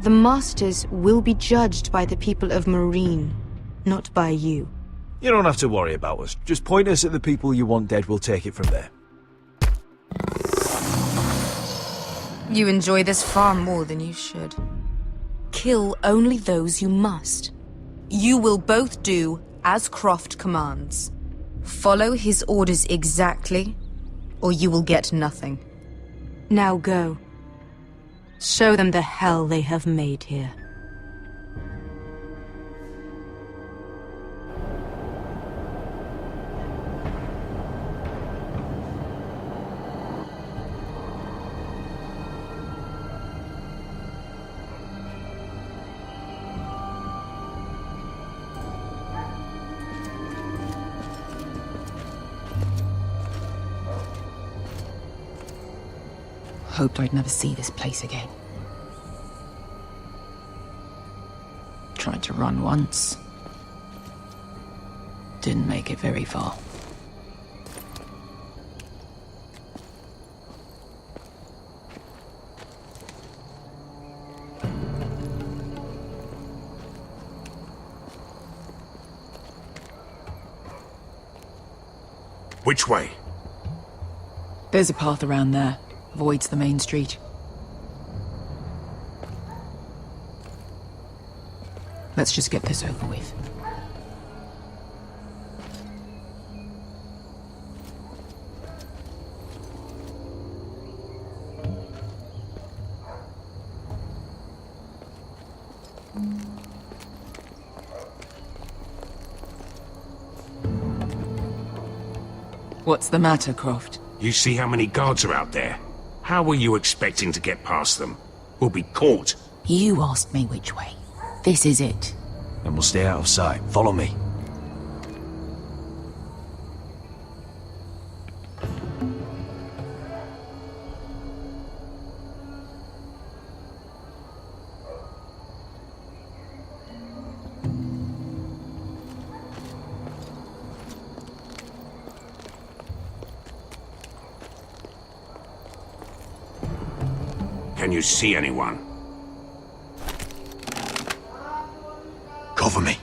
The Masters will be judged by the people of Marine, not by you. You don't have to worry about us. Just point us at the people you want dead, we'll take it from there. You enjoy this far more than you should. Kill only those you must. You will both do as Croft commands. Follow his orders exactly, or you will get nothing. Now go. Show them the hell they have made here. Hoped I'd never see this place again. Tried to run once. Didn't make it very far. Which way? There's a path around there. Avoids the main street. Let's just get this over with. What's the matter, Croft? You see how many guards are out there? How were you expecting to get past them? We'll be caught. You asked me which way. This is it. And we'll stay out of sight. Follow me. Can you see anyone? Cover me.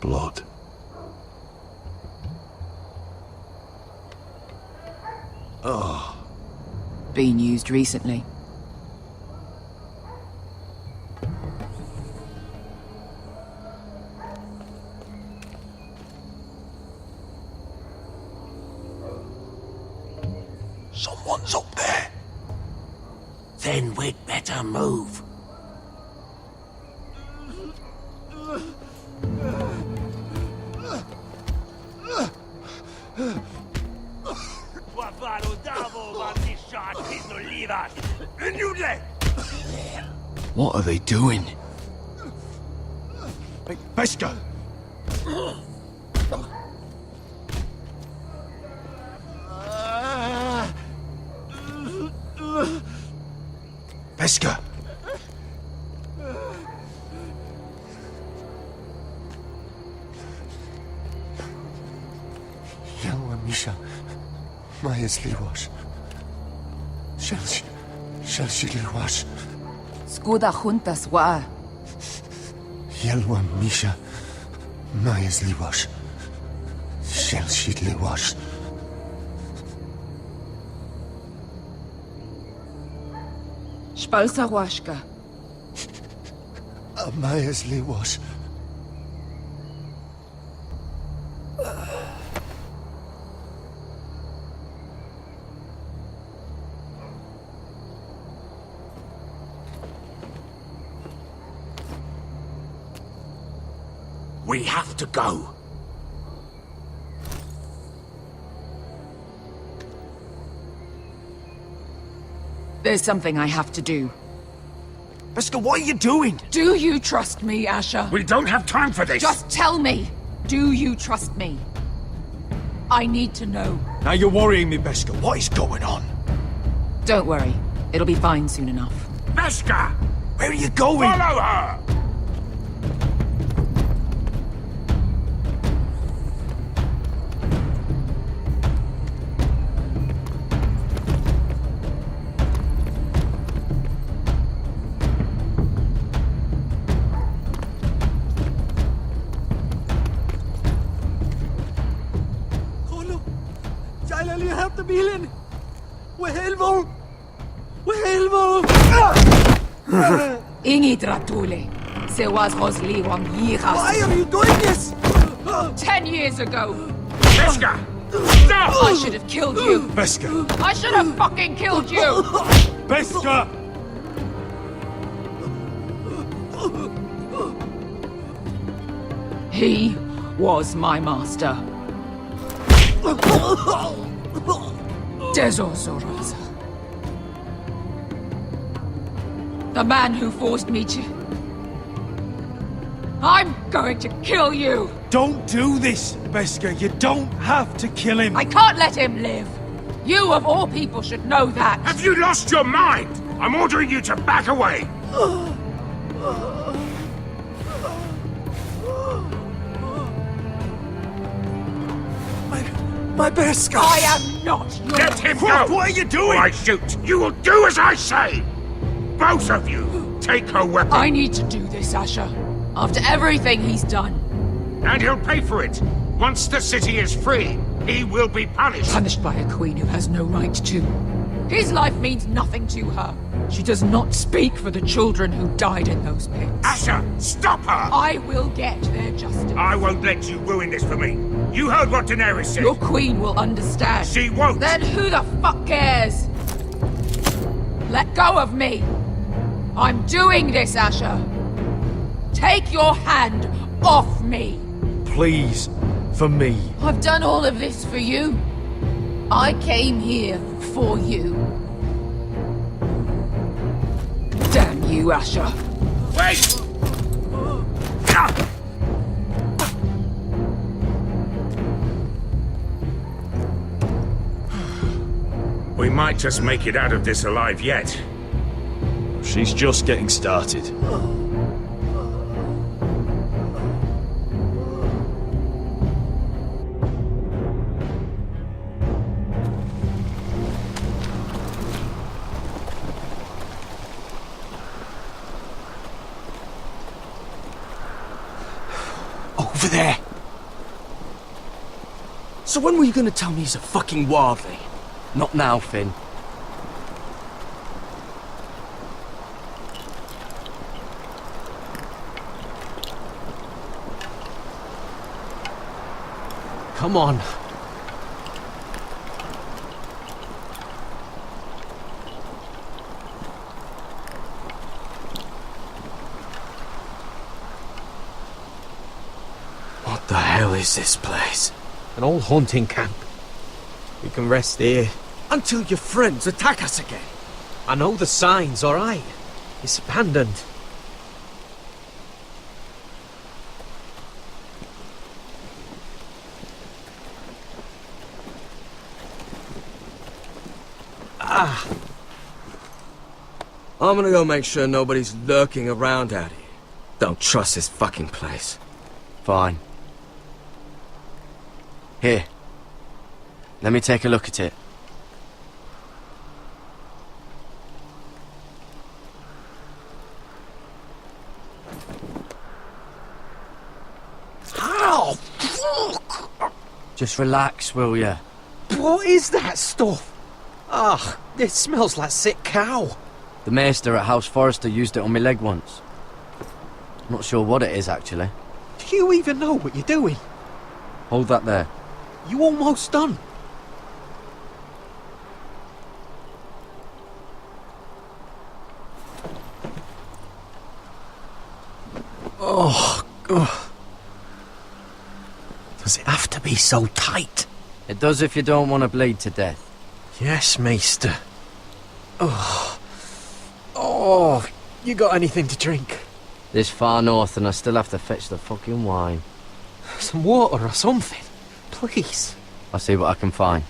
Blood. Oh. Been used recently. Someone's up there. Then we'd better move. What are they doing? Pesca! Pesca! Yellow Misha, Maya's Liwash. Shelshi Liwash. Skuda juntas wa. Yellow Misha, Maya's Liwash. Shelshi Liwash. Spalsa washka. Maya's Liwash. We have to go. There's something I have to do. Beskha, what are you doing? Do you trust me, Asher? We don't have time for this. Just tell me. Do you trust me? I need to know. Now you're worrying me, Beskha. What is going on? Don't worry. It'll be fine soon enough. Beskha! Where are you going? Follow her! bilen! وهلفوا وهلفوا Ingi Dratule. Sewas Rosli Wang Yiras. Why are you doing this? 10 years ago. Beskha! Stop! I should have killed you. Beskha! I should have fucking killed you. Beskha! He was my master. Dezozoraza. The man who forced me to... I'm going to kill you! Don't do this, Beskha. You don't have to kill him. I can't let him live. You, of all people, should know that. Have you lost your mind? I'm ordering you to back away. My Beskha! I am not yours. Let him go! What are you doing? Or I shoot. You will do as I say! Both of you, take her weapon. I need to do this, Asher. After everything he's done. And he'll pay for it. Once the city is free, he will be punished. Punished by a queen who has no right to. His life means nothing to her. She does not speak for the children who died in those pits. Asher, stop her! I will get their justice. I won't let you ruin this for me. You heard what Daenerys said. Your queen will understand. She won't. Then who the fuck cares? Let go of me. I'm doing this, Asher. Take your hand off me. Please, for me. I've done all of this for you. I came here for you. Damn you, Asher. Wait! We might just make it out of this alive yet. She's just getting started. Over there! So when were you gonna tell me he's a fucking wildling? Not now, Finn. Come on. What the hell is this place? An old hunting camp. We can rest here. Until your friends attack us again. I know the signs, alright? It's abandoned. I'm gonna go make sure nobody's lurking around out here. Don't trust this fucking place. Fine. Here. Let me take a look at it. How? Fuck! Just relax, will ya? What is that stuff? Ah, it smells like sick cow. The maester at House Forrester used it on my leg once. Not sure what it is, actually. Do you even know what you're doing? Hold that there. You almost done. Oh, God. Does it have to be so tight? It does if you don't want to bleed to death. Yes, Maester. Oh. Oh, you got anything to drink? This far north and I still have to fetch the fucking wine. Some water or something, please. I'll see what I can find.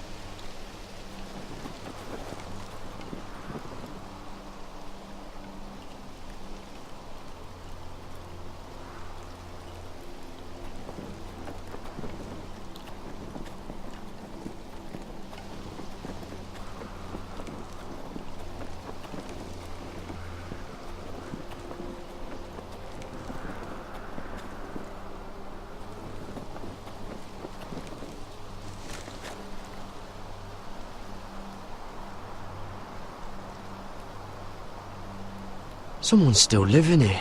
Someone's still living here.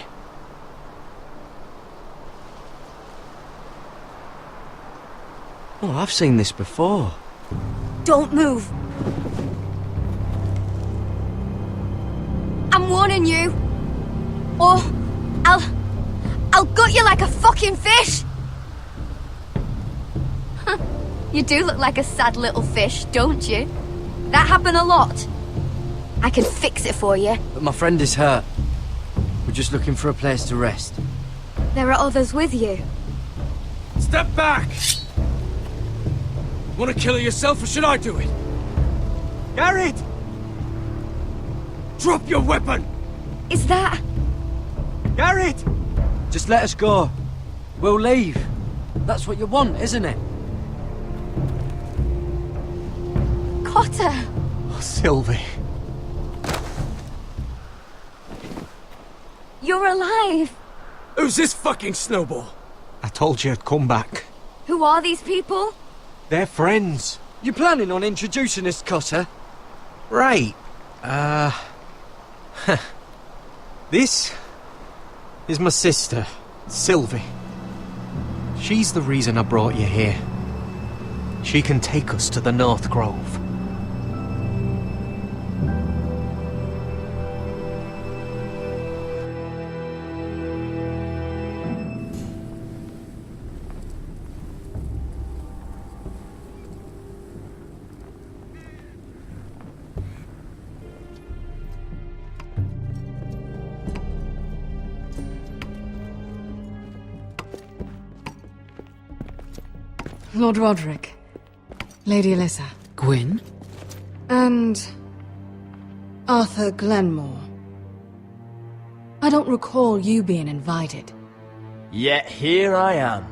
Oh, I've seen this before. Don't move. I'm warning you. Or I'll gut you like a fucking fish. You do look like a sad little fish, don't you? That happened a lot. I can fix it for you. But my friend is hurt. We're just looking for a place to rest. There are others with you. Step back! Want to kill her yourself, or should I do it? Garrett! Drop your weapon! Is that... Garrett! Just let us go. We'll leave. That's what you want, isn't it? Cotter! Oh, Sylvie. You're alive! Who's this fucking snowball? I told you I'd come back. Who are these people? They're friends. You planning on introducing us, Cotter? Right. This is my sister, Sylvie. She's the reason I brought you here. She can take us to the North Grove. Lord Roderick, Lady Alyssa. Gwyn? And... Arthur Glenmore. I don't recall you being invited. Yet here I am.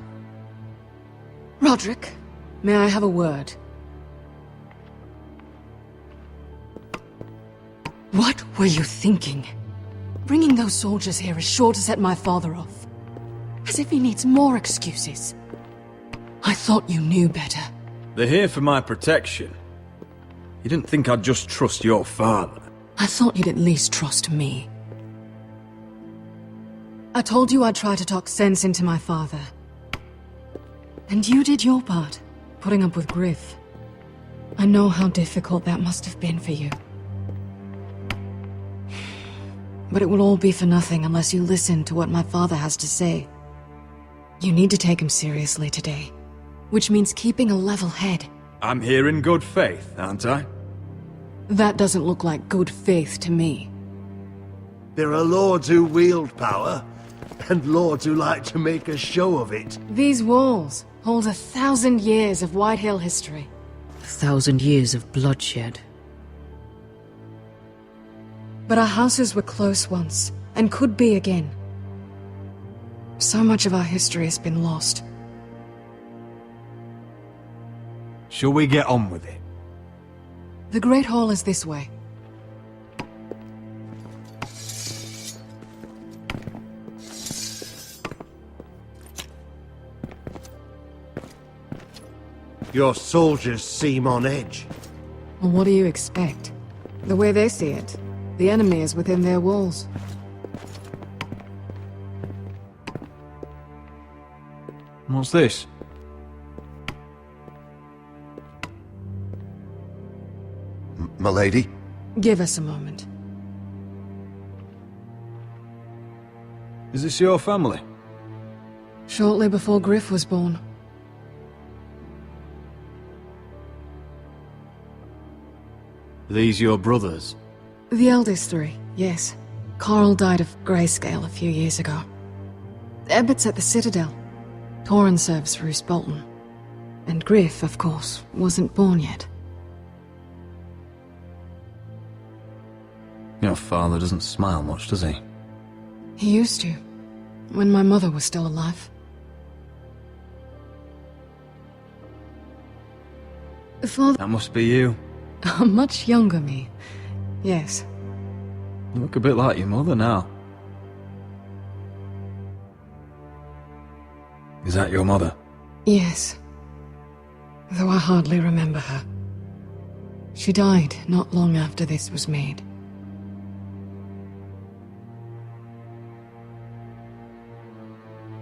Roderick, may I have a word? What were you thinking? Bringing those soldiers here is sure to set my father off. As if he needs more excuses. I thought you knew better. They're here for my protection. You didn't think I'd just trust your father? I thought you'd at least trust me. I told you I'd try to talk sense into my father. And you did your part, putting up with Griff. I know how difficult that must have been for you. But it will all be for nothing unless you listen to what my father has to say. You need to take him seriously today. Which means keeping a level head. I'm here in good faith, aren't I? That doesn't look like good faith to me. There are lords who wield power, and lords who like to make a show of it. These walls hold 1,000 years of Whitehill history. 1,000 years of bloodshed. But our houses were close once, and could be again. So much of our history has been lost. Shall we get on with it? The Great Hall is this way. Your soldiers seem on edge. Well, what do you expect? The way they see it, the enemy is within their walls. What's this? Milady? Give us a moment. Is this your family? Shortly before Griff was born. These your brothers? The eldest three, yes. Carl died of grayscale a few years ago. Ebbett's at the Citadel. Torrin serves Roose Bolton. And Griff, of course, wasn't born yet. Your father doesn't smile much, does he? He used to, when my mother was still alive. Father... That must be you. A much younger me. Yes. You look a bit like your mother now. Is that your mother? Yes. Though I hardly remember her. She died not long after this was made.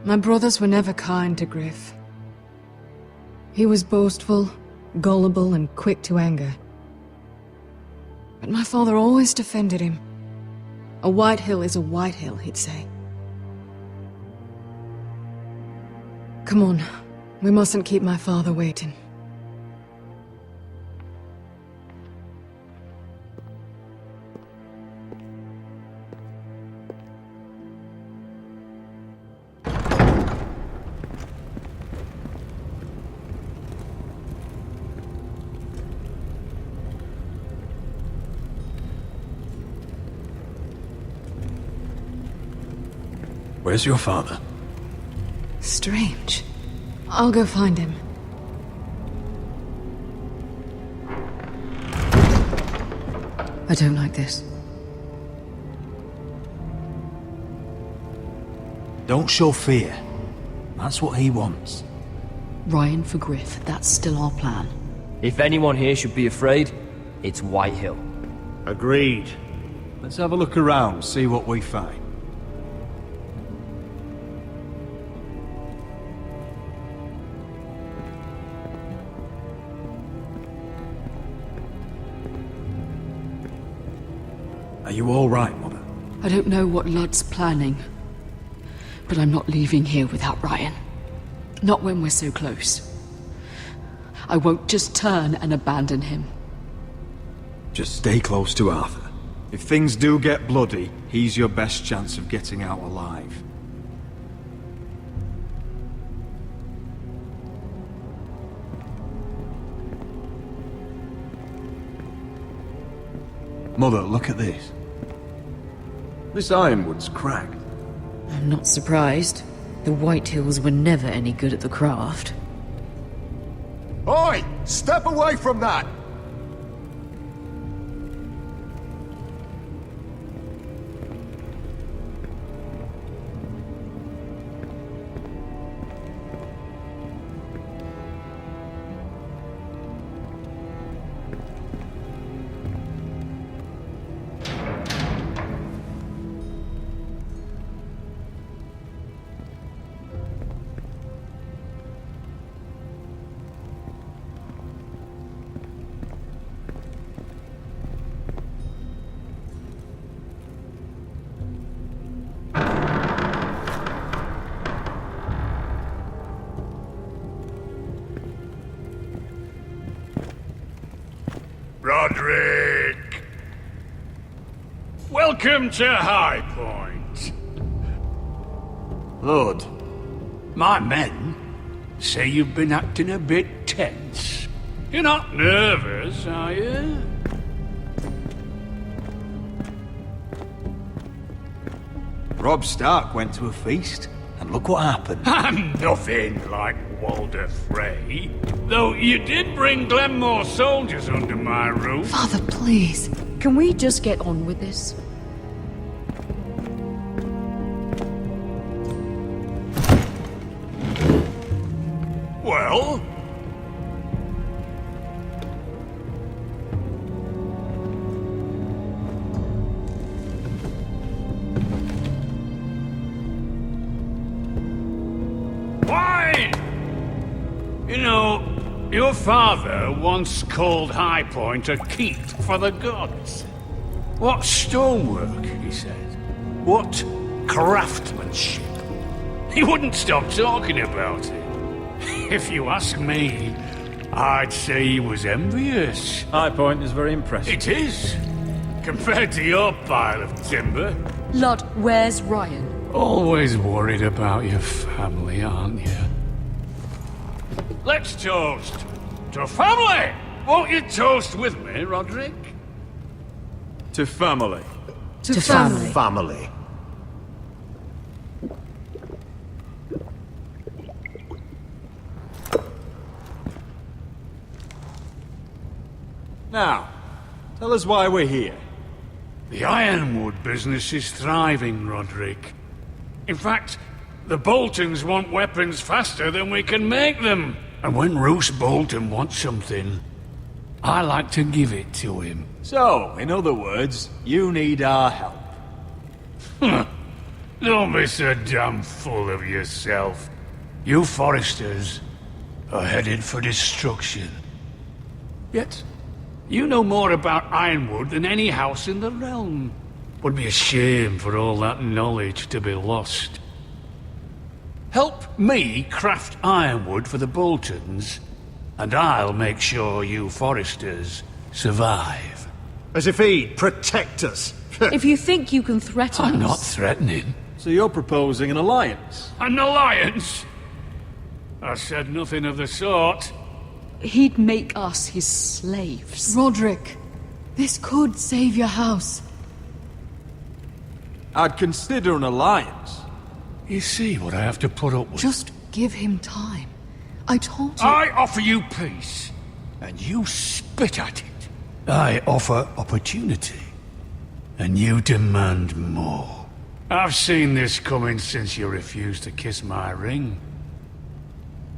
My brothers were never kind to Griff. He was boastful, gullible, and quick to anger. But my father always defended him. A white hill is a white hill, he'd say. Come on, we mustn't keep my father waiting. Where's your father? Strange. I'll go find him. I don't like this. Don't show fear. That's what he wants. Ryan for Griff, that's still our plan. If anyone here should be afraid, it's Whitehill. Agreed. Let's have a look around, see what we find. Are you all right, Mother? I don't know what Ludd's planning, but I'm not leaving here without Ryan. Not when we're so close. I won't just turn and abandon him. Just stay close to Arthur. If things do get bloody, he's your best chance of getting out alive. Mother, look at this. This ironwood's cracked. I'm not surprised. The Whitehills were never any good at the craft. Oi! Step away from that! Roderick! Welcome to High Point. Lord, my men say you've been acting a bit tense. You're not nervous, are you? Robb Stark went to a feast, and look what happened. I'm nothing like Walder Frey. Though you did bring Glenmore soldiers under my roof. Father, please. Can we just get on with this? Well? Wine! You know, your father once called High Point a keep for the gods. What stonework, he said. What craftsmanship. He wouldn't stop talking about it. If you ask me, I'd say he was envious. High Point is very impressive. It is. Compared to your pile of timber. Lord, where's Ryan? Always worried about your family, aren't you? Let's toast. To family! Won't you toast with me, Roderick? To family. To family. Family. Now, tell us why we're here. The ironwood business is thriving, Roderick. In fact, the Boltons want weapons faster than we can make them. And when Roose Bolton wants something, I like to give it to him. So, in other words, you need our help. Don't be so damn full of yourself. You Foresters are headed for destruction. Yet, you know more about ironwood than any house in the realm. Would be a shame for all that knowledge to be lost. Help me craft ironwood for the Boltons, and I'll make sure you Foresters survive. As if he'd protect us. If you think you can threaten I'm us... not threatening. So you're proposing an alliance? An alliance? I said nothing of the sort. He'd make us his slaves. Roderick, this could save your house. I'd consider an alliance. You see what I have to put up with? Just give him time. I told you... I offer you peace, and you spit at it. I offer opportunity, and you demand more. I've seen this coming since you refused to kiss my ring.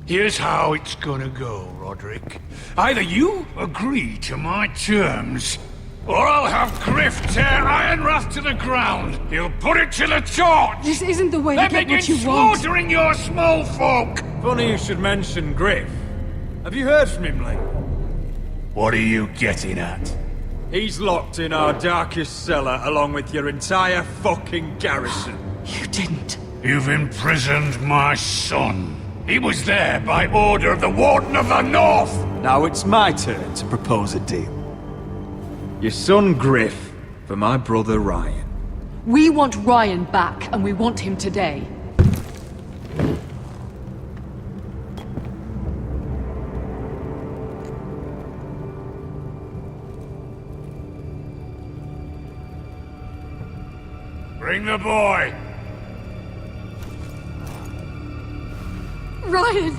Here's how it's gonna go, Roderick. Either you agree to my terms, or I'll have Griff tear Ironwrath to the ground. He'll put it to the torch. This isn't the way to get what you want. Slaughtering your small folk. Funny you should mention Griff. Have you heard from him lately? What are you getting at? He's locked in our darkest cellar along with your entire fucking garrison. You didn't. You've imprisoned my son. He was there by order of the Warden of the North! Now it's my turn to propose a deal. Your son Griff for my brother Ryan. We want Ryan back, and we want him today. Bring the boy! Ryan!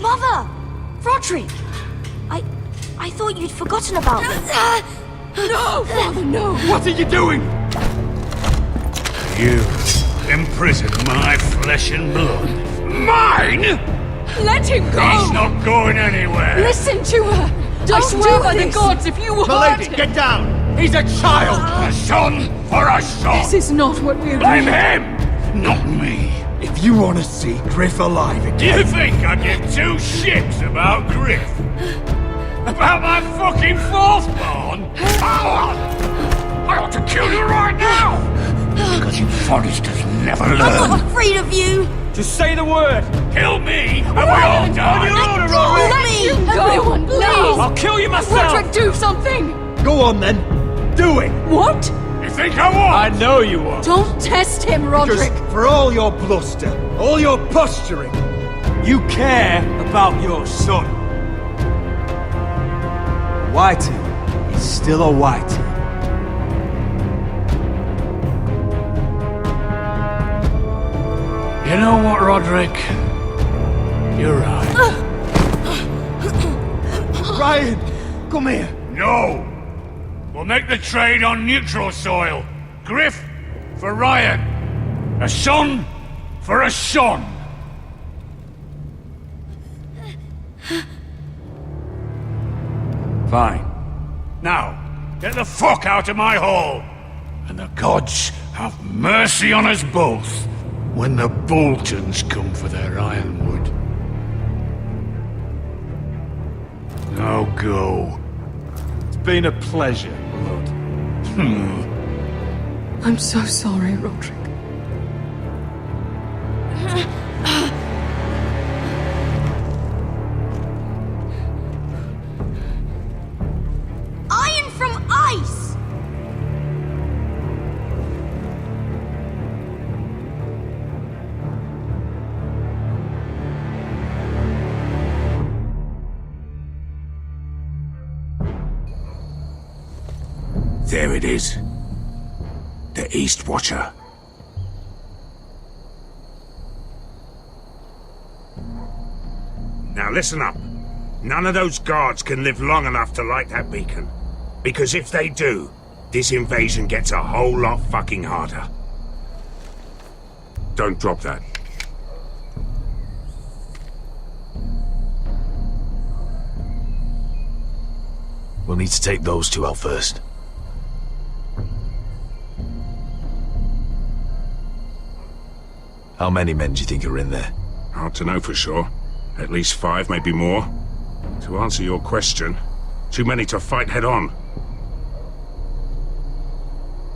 Mother! Roderick! I thought you'd forgotten about me. No! Father, no! What are you doing? You imprison my flesh and blood. Mine?! Let him go! He's not going anywhere! Listen to her! I swear by the gods, if you hurt Milady, him... get down! He's a child! A son for a son! This is not what we agreed. Blame him, not me. If you want to see Griff alive again... Do you think I give two shits about Griff? About my fucking fourthborn? I ought to kill you right now! Because you Foresters never learn. I'm not afraid of you! Just say the word! Kill me, and we all die! Let me! Everyone, please! I'll kill you myself! Roderick, do something! Go on then! Do it! What? You think I won't? I know you won't! Don't test him, Roderick! Because for all your bluster, all your posturing, you care about your son. Whitey is still a Whitey. You know what, Roderick? You're right. Ryan, come here. No! We'll make the trade on neutral soil. Griff for Ryan. A son for a son. Fine. Now, get the fuck out of my hall. And the gods have mercy on us both when the Boltons come for their ironwood. Now go. It's been a pleasure, Lord. I'm so sorry, Roderick. There it is. The East Watcher. Now listen up. None of those guards can live long enough to light that beacon. Because if they do, this invasion gets a whole lot fucking harder. Don't drop that. We'll need to take those two out first. How many men do you think are in there? Hard to know for sure. At least 5, maybe more. To answer your question, too many to fight head on.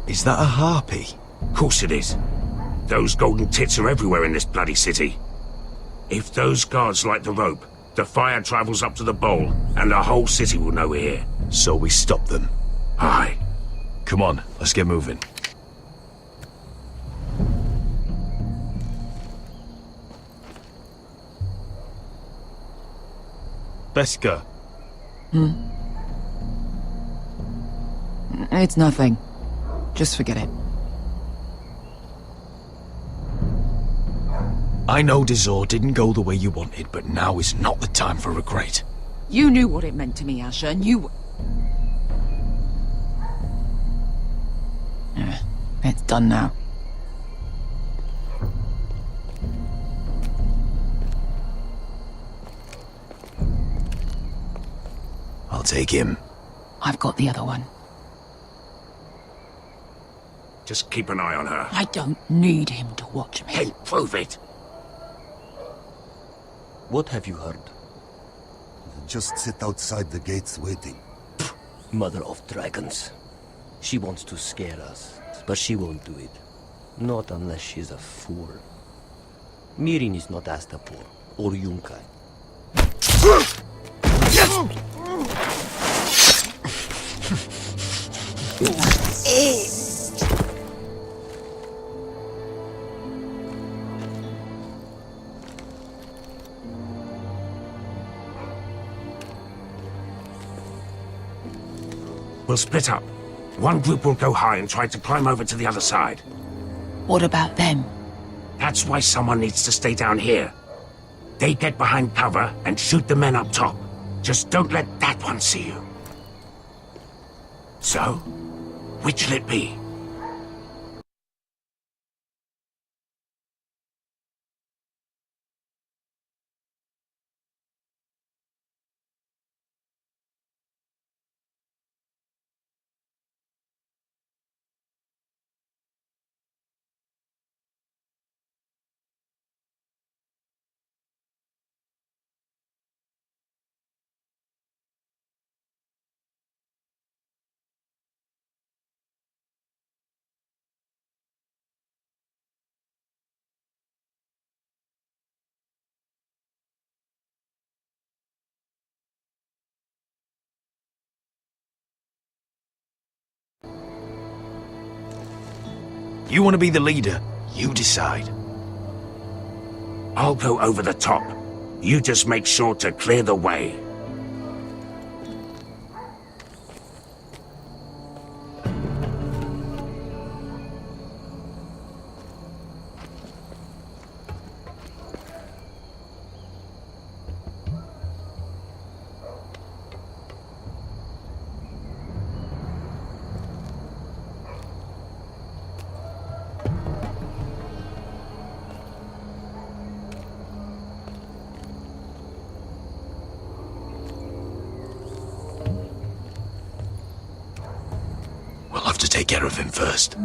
Is that a harpy? Of course it is. Those golden tits are everywhere in this bloody city. If those guards light the rope, the fire travels up to the bowl, and the whole city will know we're here. So we stop them. Aye. Come on, let's get moving. Beska. It's nothing. Just forget it. I know Dizor didn't go the way you wanted, but now is not the time for regret. You knew what it meant to me, Asher, and you... It's done now. I'll take him. I've got the other one. Just keep an eye on her. I don't need him to watch me. Hey, prove it! What have you heard? Just sit outside the gates waiting. Mother of dragons. She wants to scare us, but she won't do it. Not unless she's a fool. Mirin is not Astapor or Yunkai. We'll split up. One group will go high and try to climb over to the other side. What about them? That's why someone needs to stay down here. They get behind cover and shoot the men up top. Just don't let that one see you. So, which'll it be? You want to be the leader? You decide. I'll go over the top. You just make sure to clear the way. We'll have to take care of him first.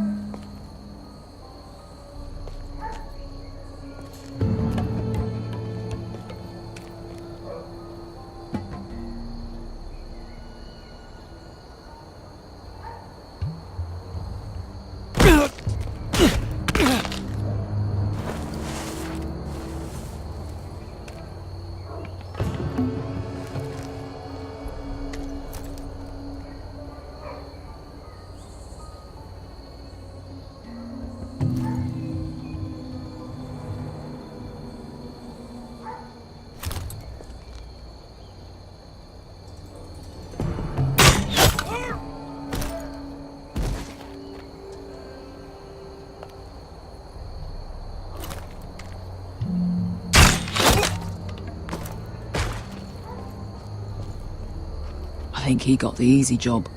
think he got the easy job.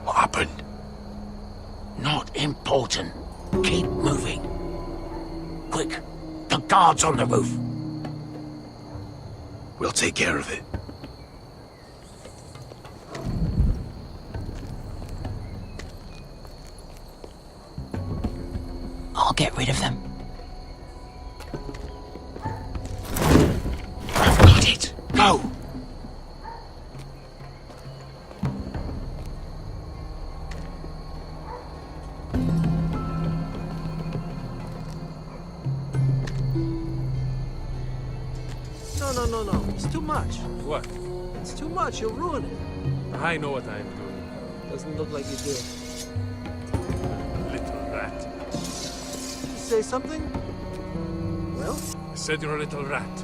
What happened? Not important. Keep moving. Quick, the guards on the roof. We'll take care of it. I'll get rid of them. I've got it. Go! No. It's too much. What? It's too much. You'll ruin it. I know what I am doing. Doesn't look like you do. Little rat. Did you say something? Well? I said you're a little rat.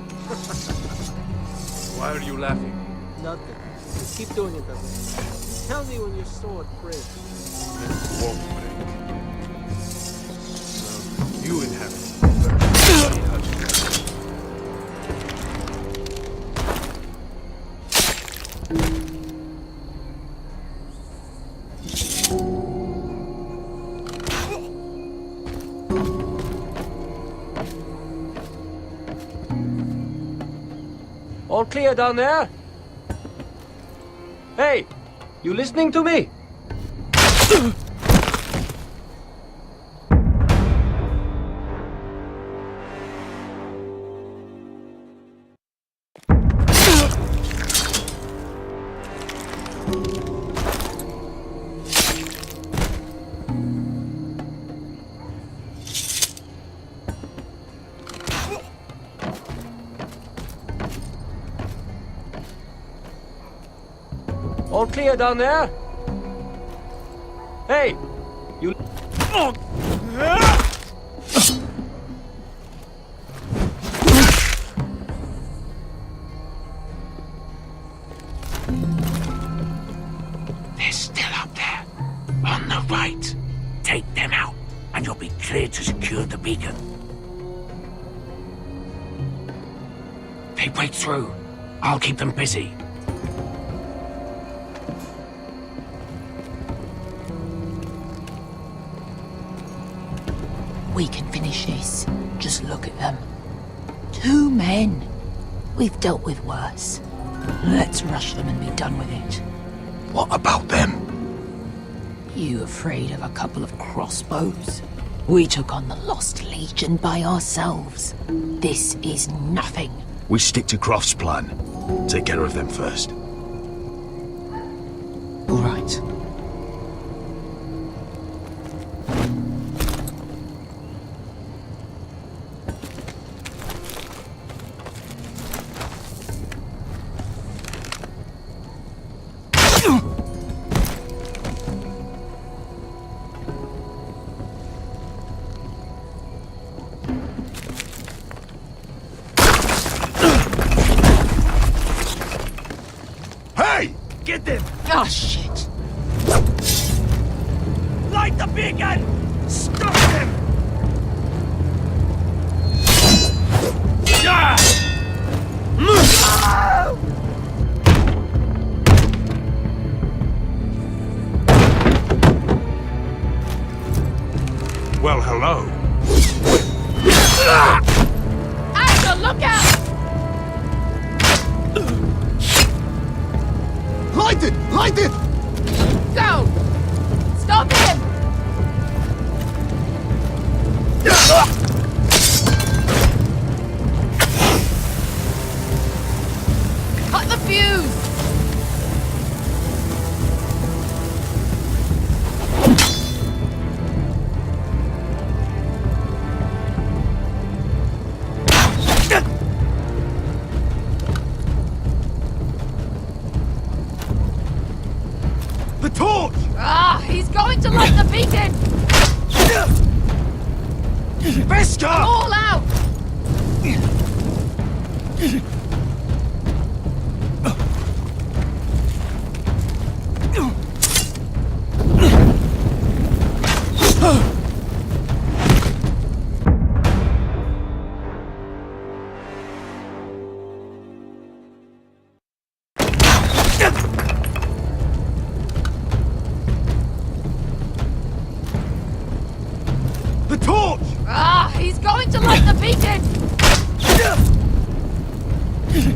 Why are you laughing? Nothing. Just keep doing it that way. Tell me when your sword breaks. It won't break. So, you inhabit. All clear down there? Hey, you listening to me? All clear down there? Hey, you... They're still up there. On the right. Take them out, and you'll be cleared to secure the beacon. They break through. I'll keep them busy. We can finish this. Just look at them. 2 men. We've dealt with worse. Let's rush them and be done with it. What about them? You afraid of a couple of crossbows? We took on the Lost Legion by ourselves. This is nothing. We stick to Croft's plan. Take care of them first. All right. Get them! Oh, shit! Light the beacon! Stop them! Well, hello. Asher, look out! Light it! Light it! Go! Stop him! Cut the fuse! The torch! Ah, he's going to light the beacon! Veska! All out! The torch! Ah, he's going to light the beacon!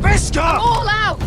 Beskar! I'm all out!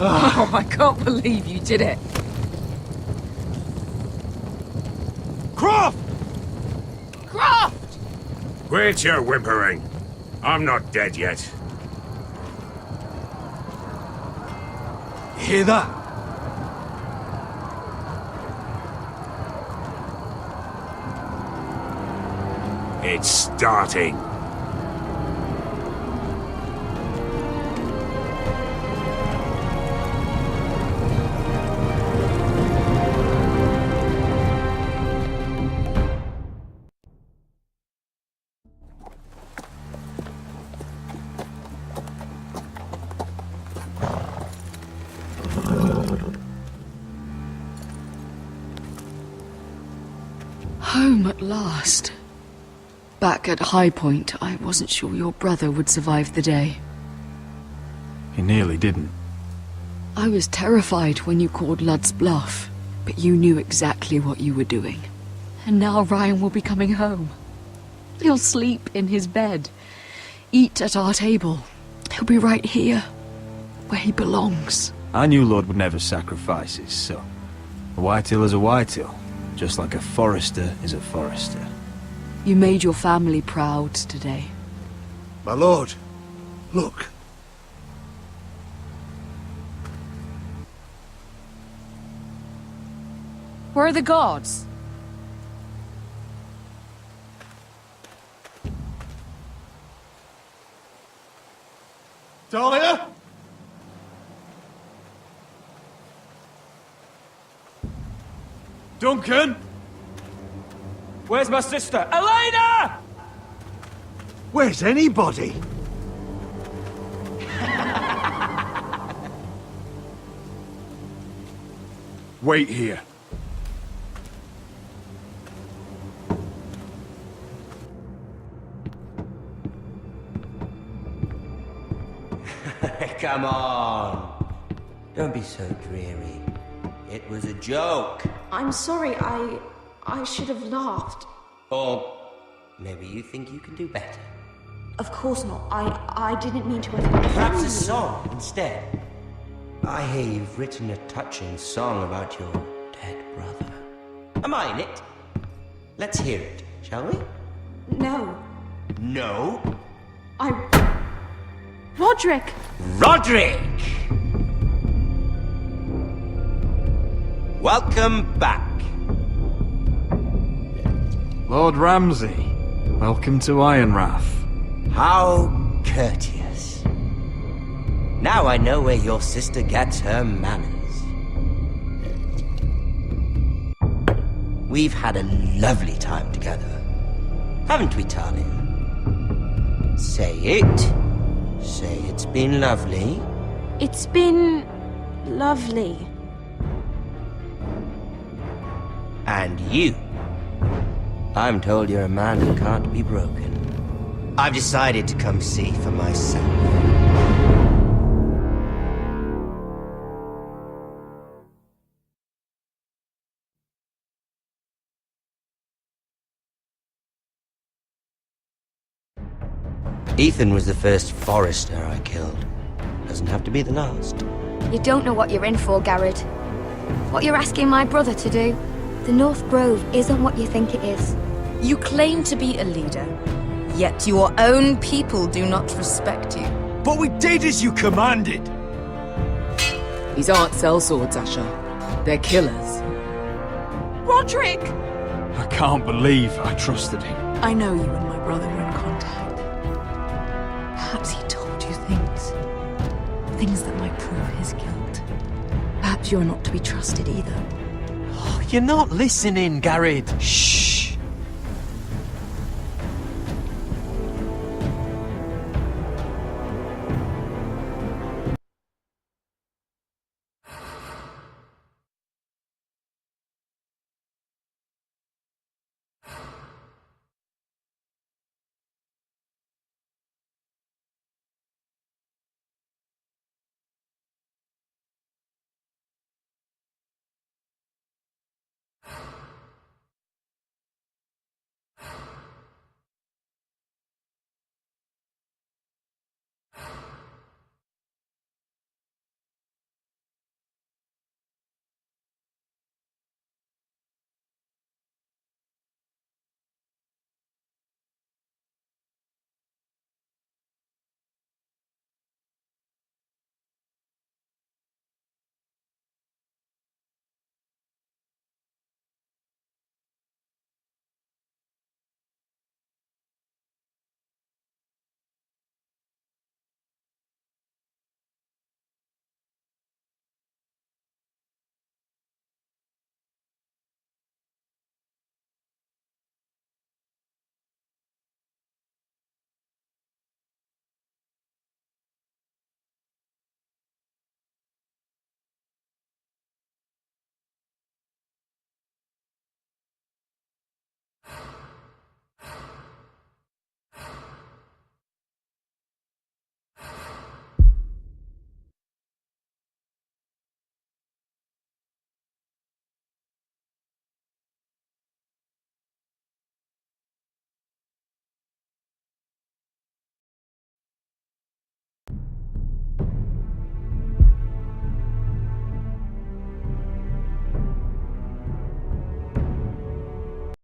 Oh, I can't believe you did it. Croft! Croft! Quit your whimpering. I'm not dead yet. You hear that? It's starting. Home at last. Back at High Point, I wasn't sure your brother would survive the day. He nearly didn't. I was terrified when you called Ludd's bluff, but you knew exactly what you were doing. And now Ryan will be coming home. He'll sleep in his bed, eat at our table. He'll be right here, where he belongs. I knew Lord would never sacrifice his son. A Whitetail is a Whitetail, just like a Forester is a Forester. You made your family proud today. My lord, look. Where are the gods? Talia? Duncan? Where's my sister? Elena! Where's anybody? Wait here. Come on. Don't be so dreary. It was a joke. I'm sorry, I should have laughed. Or maybe you think you can do better. Of course not. I didn't mean to offend you. Perhaps a song instead. I hear you've written a touching song about your dead brother. Am I in it? Let's hear it, shall we? No. No? Roderick! Roderick! Welcome back. Lord Ramsay, welcome to Ironrath. How courteous. Now I know where your sister gets her manners. We've had a lovely time together, haven't we, Talia? Say it. Say it's been lovely. It's been lovely. And you. I'm told you're a man who can't be broken. I've decided to come see for myself. Ethan was the first Forester I killed. Doesn't have to be the last. You don't know what you're in for, Garrett. What you're asking my brother to do. The North Grove isn't what you think it is. You claim to be a leader, yet your own people do not respect you. But we did as you commanded! These aren't sellswords, Asher. They're killers. Roderick! I can't believe I trusted him. I know you and my brother were in contact. Perhaps he told you things. Things that might prove his guilt. Perhaps you're not to be trusted either. Oh, you're not listening, Garrett. Shh!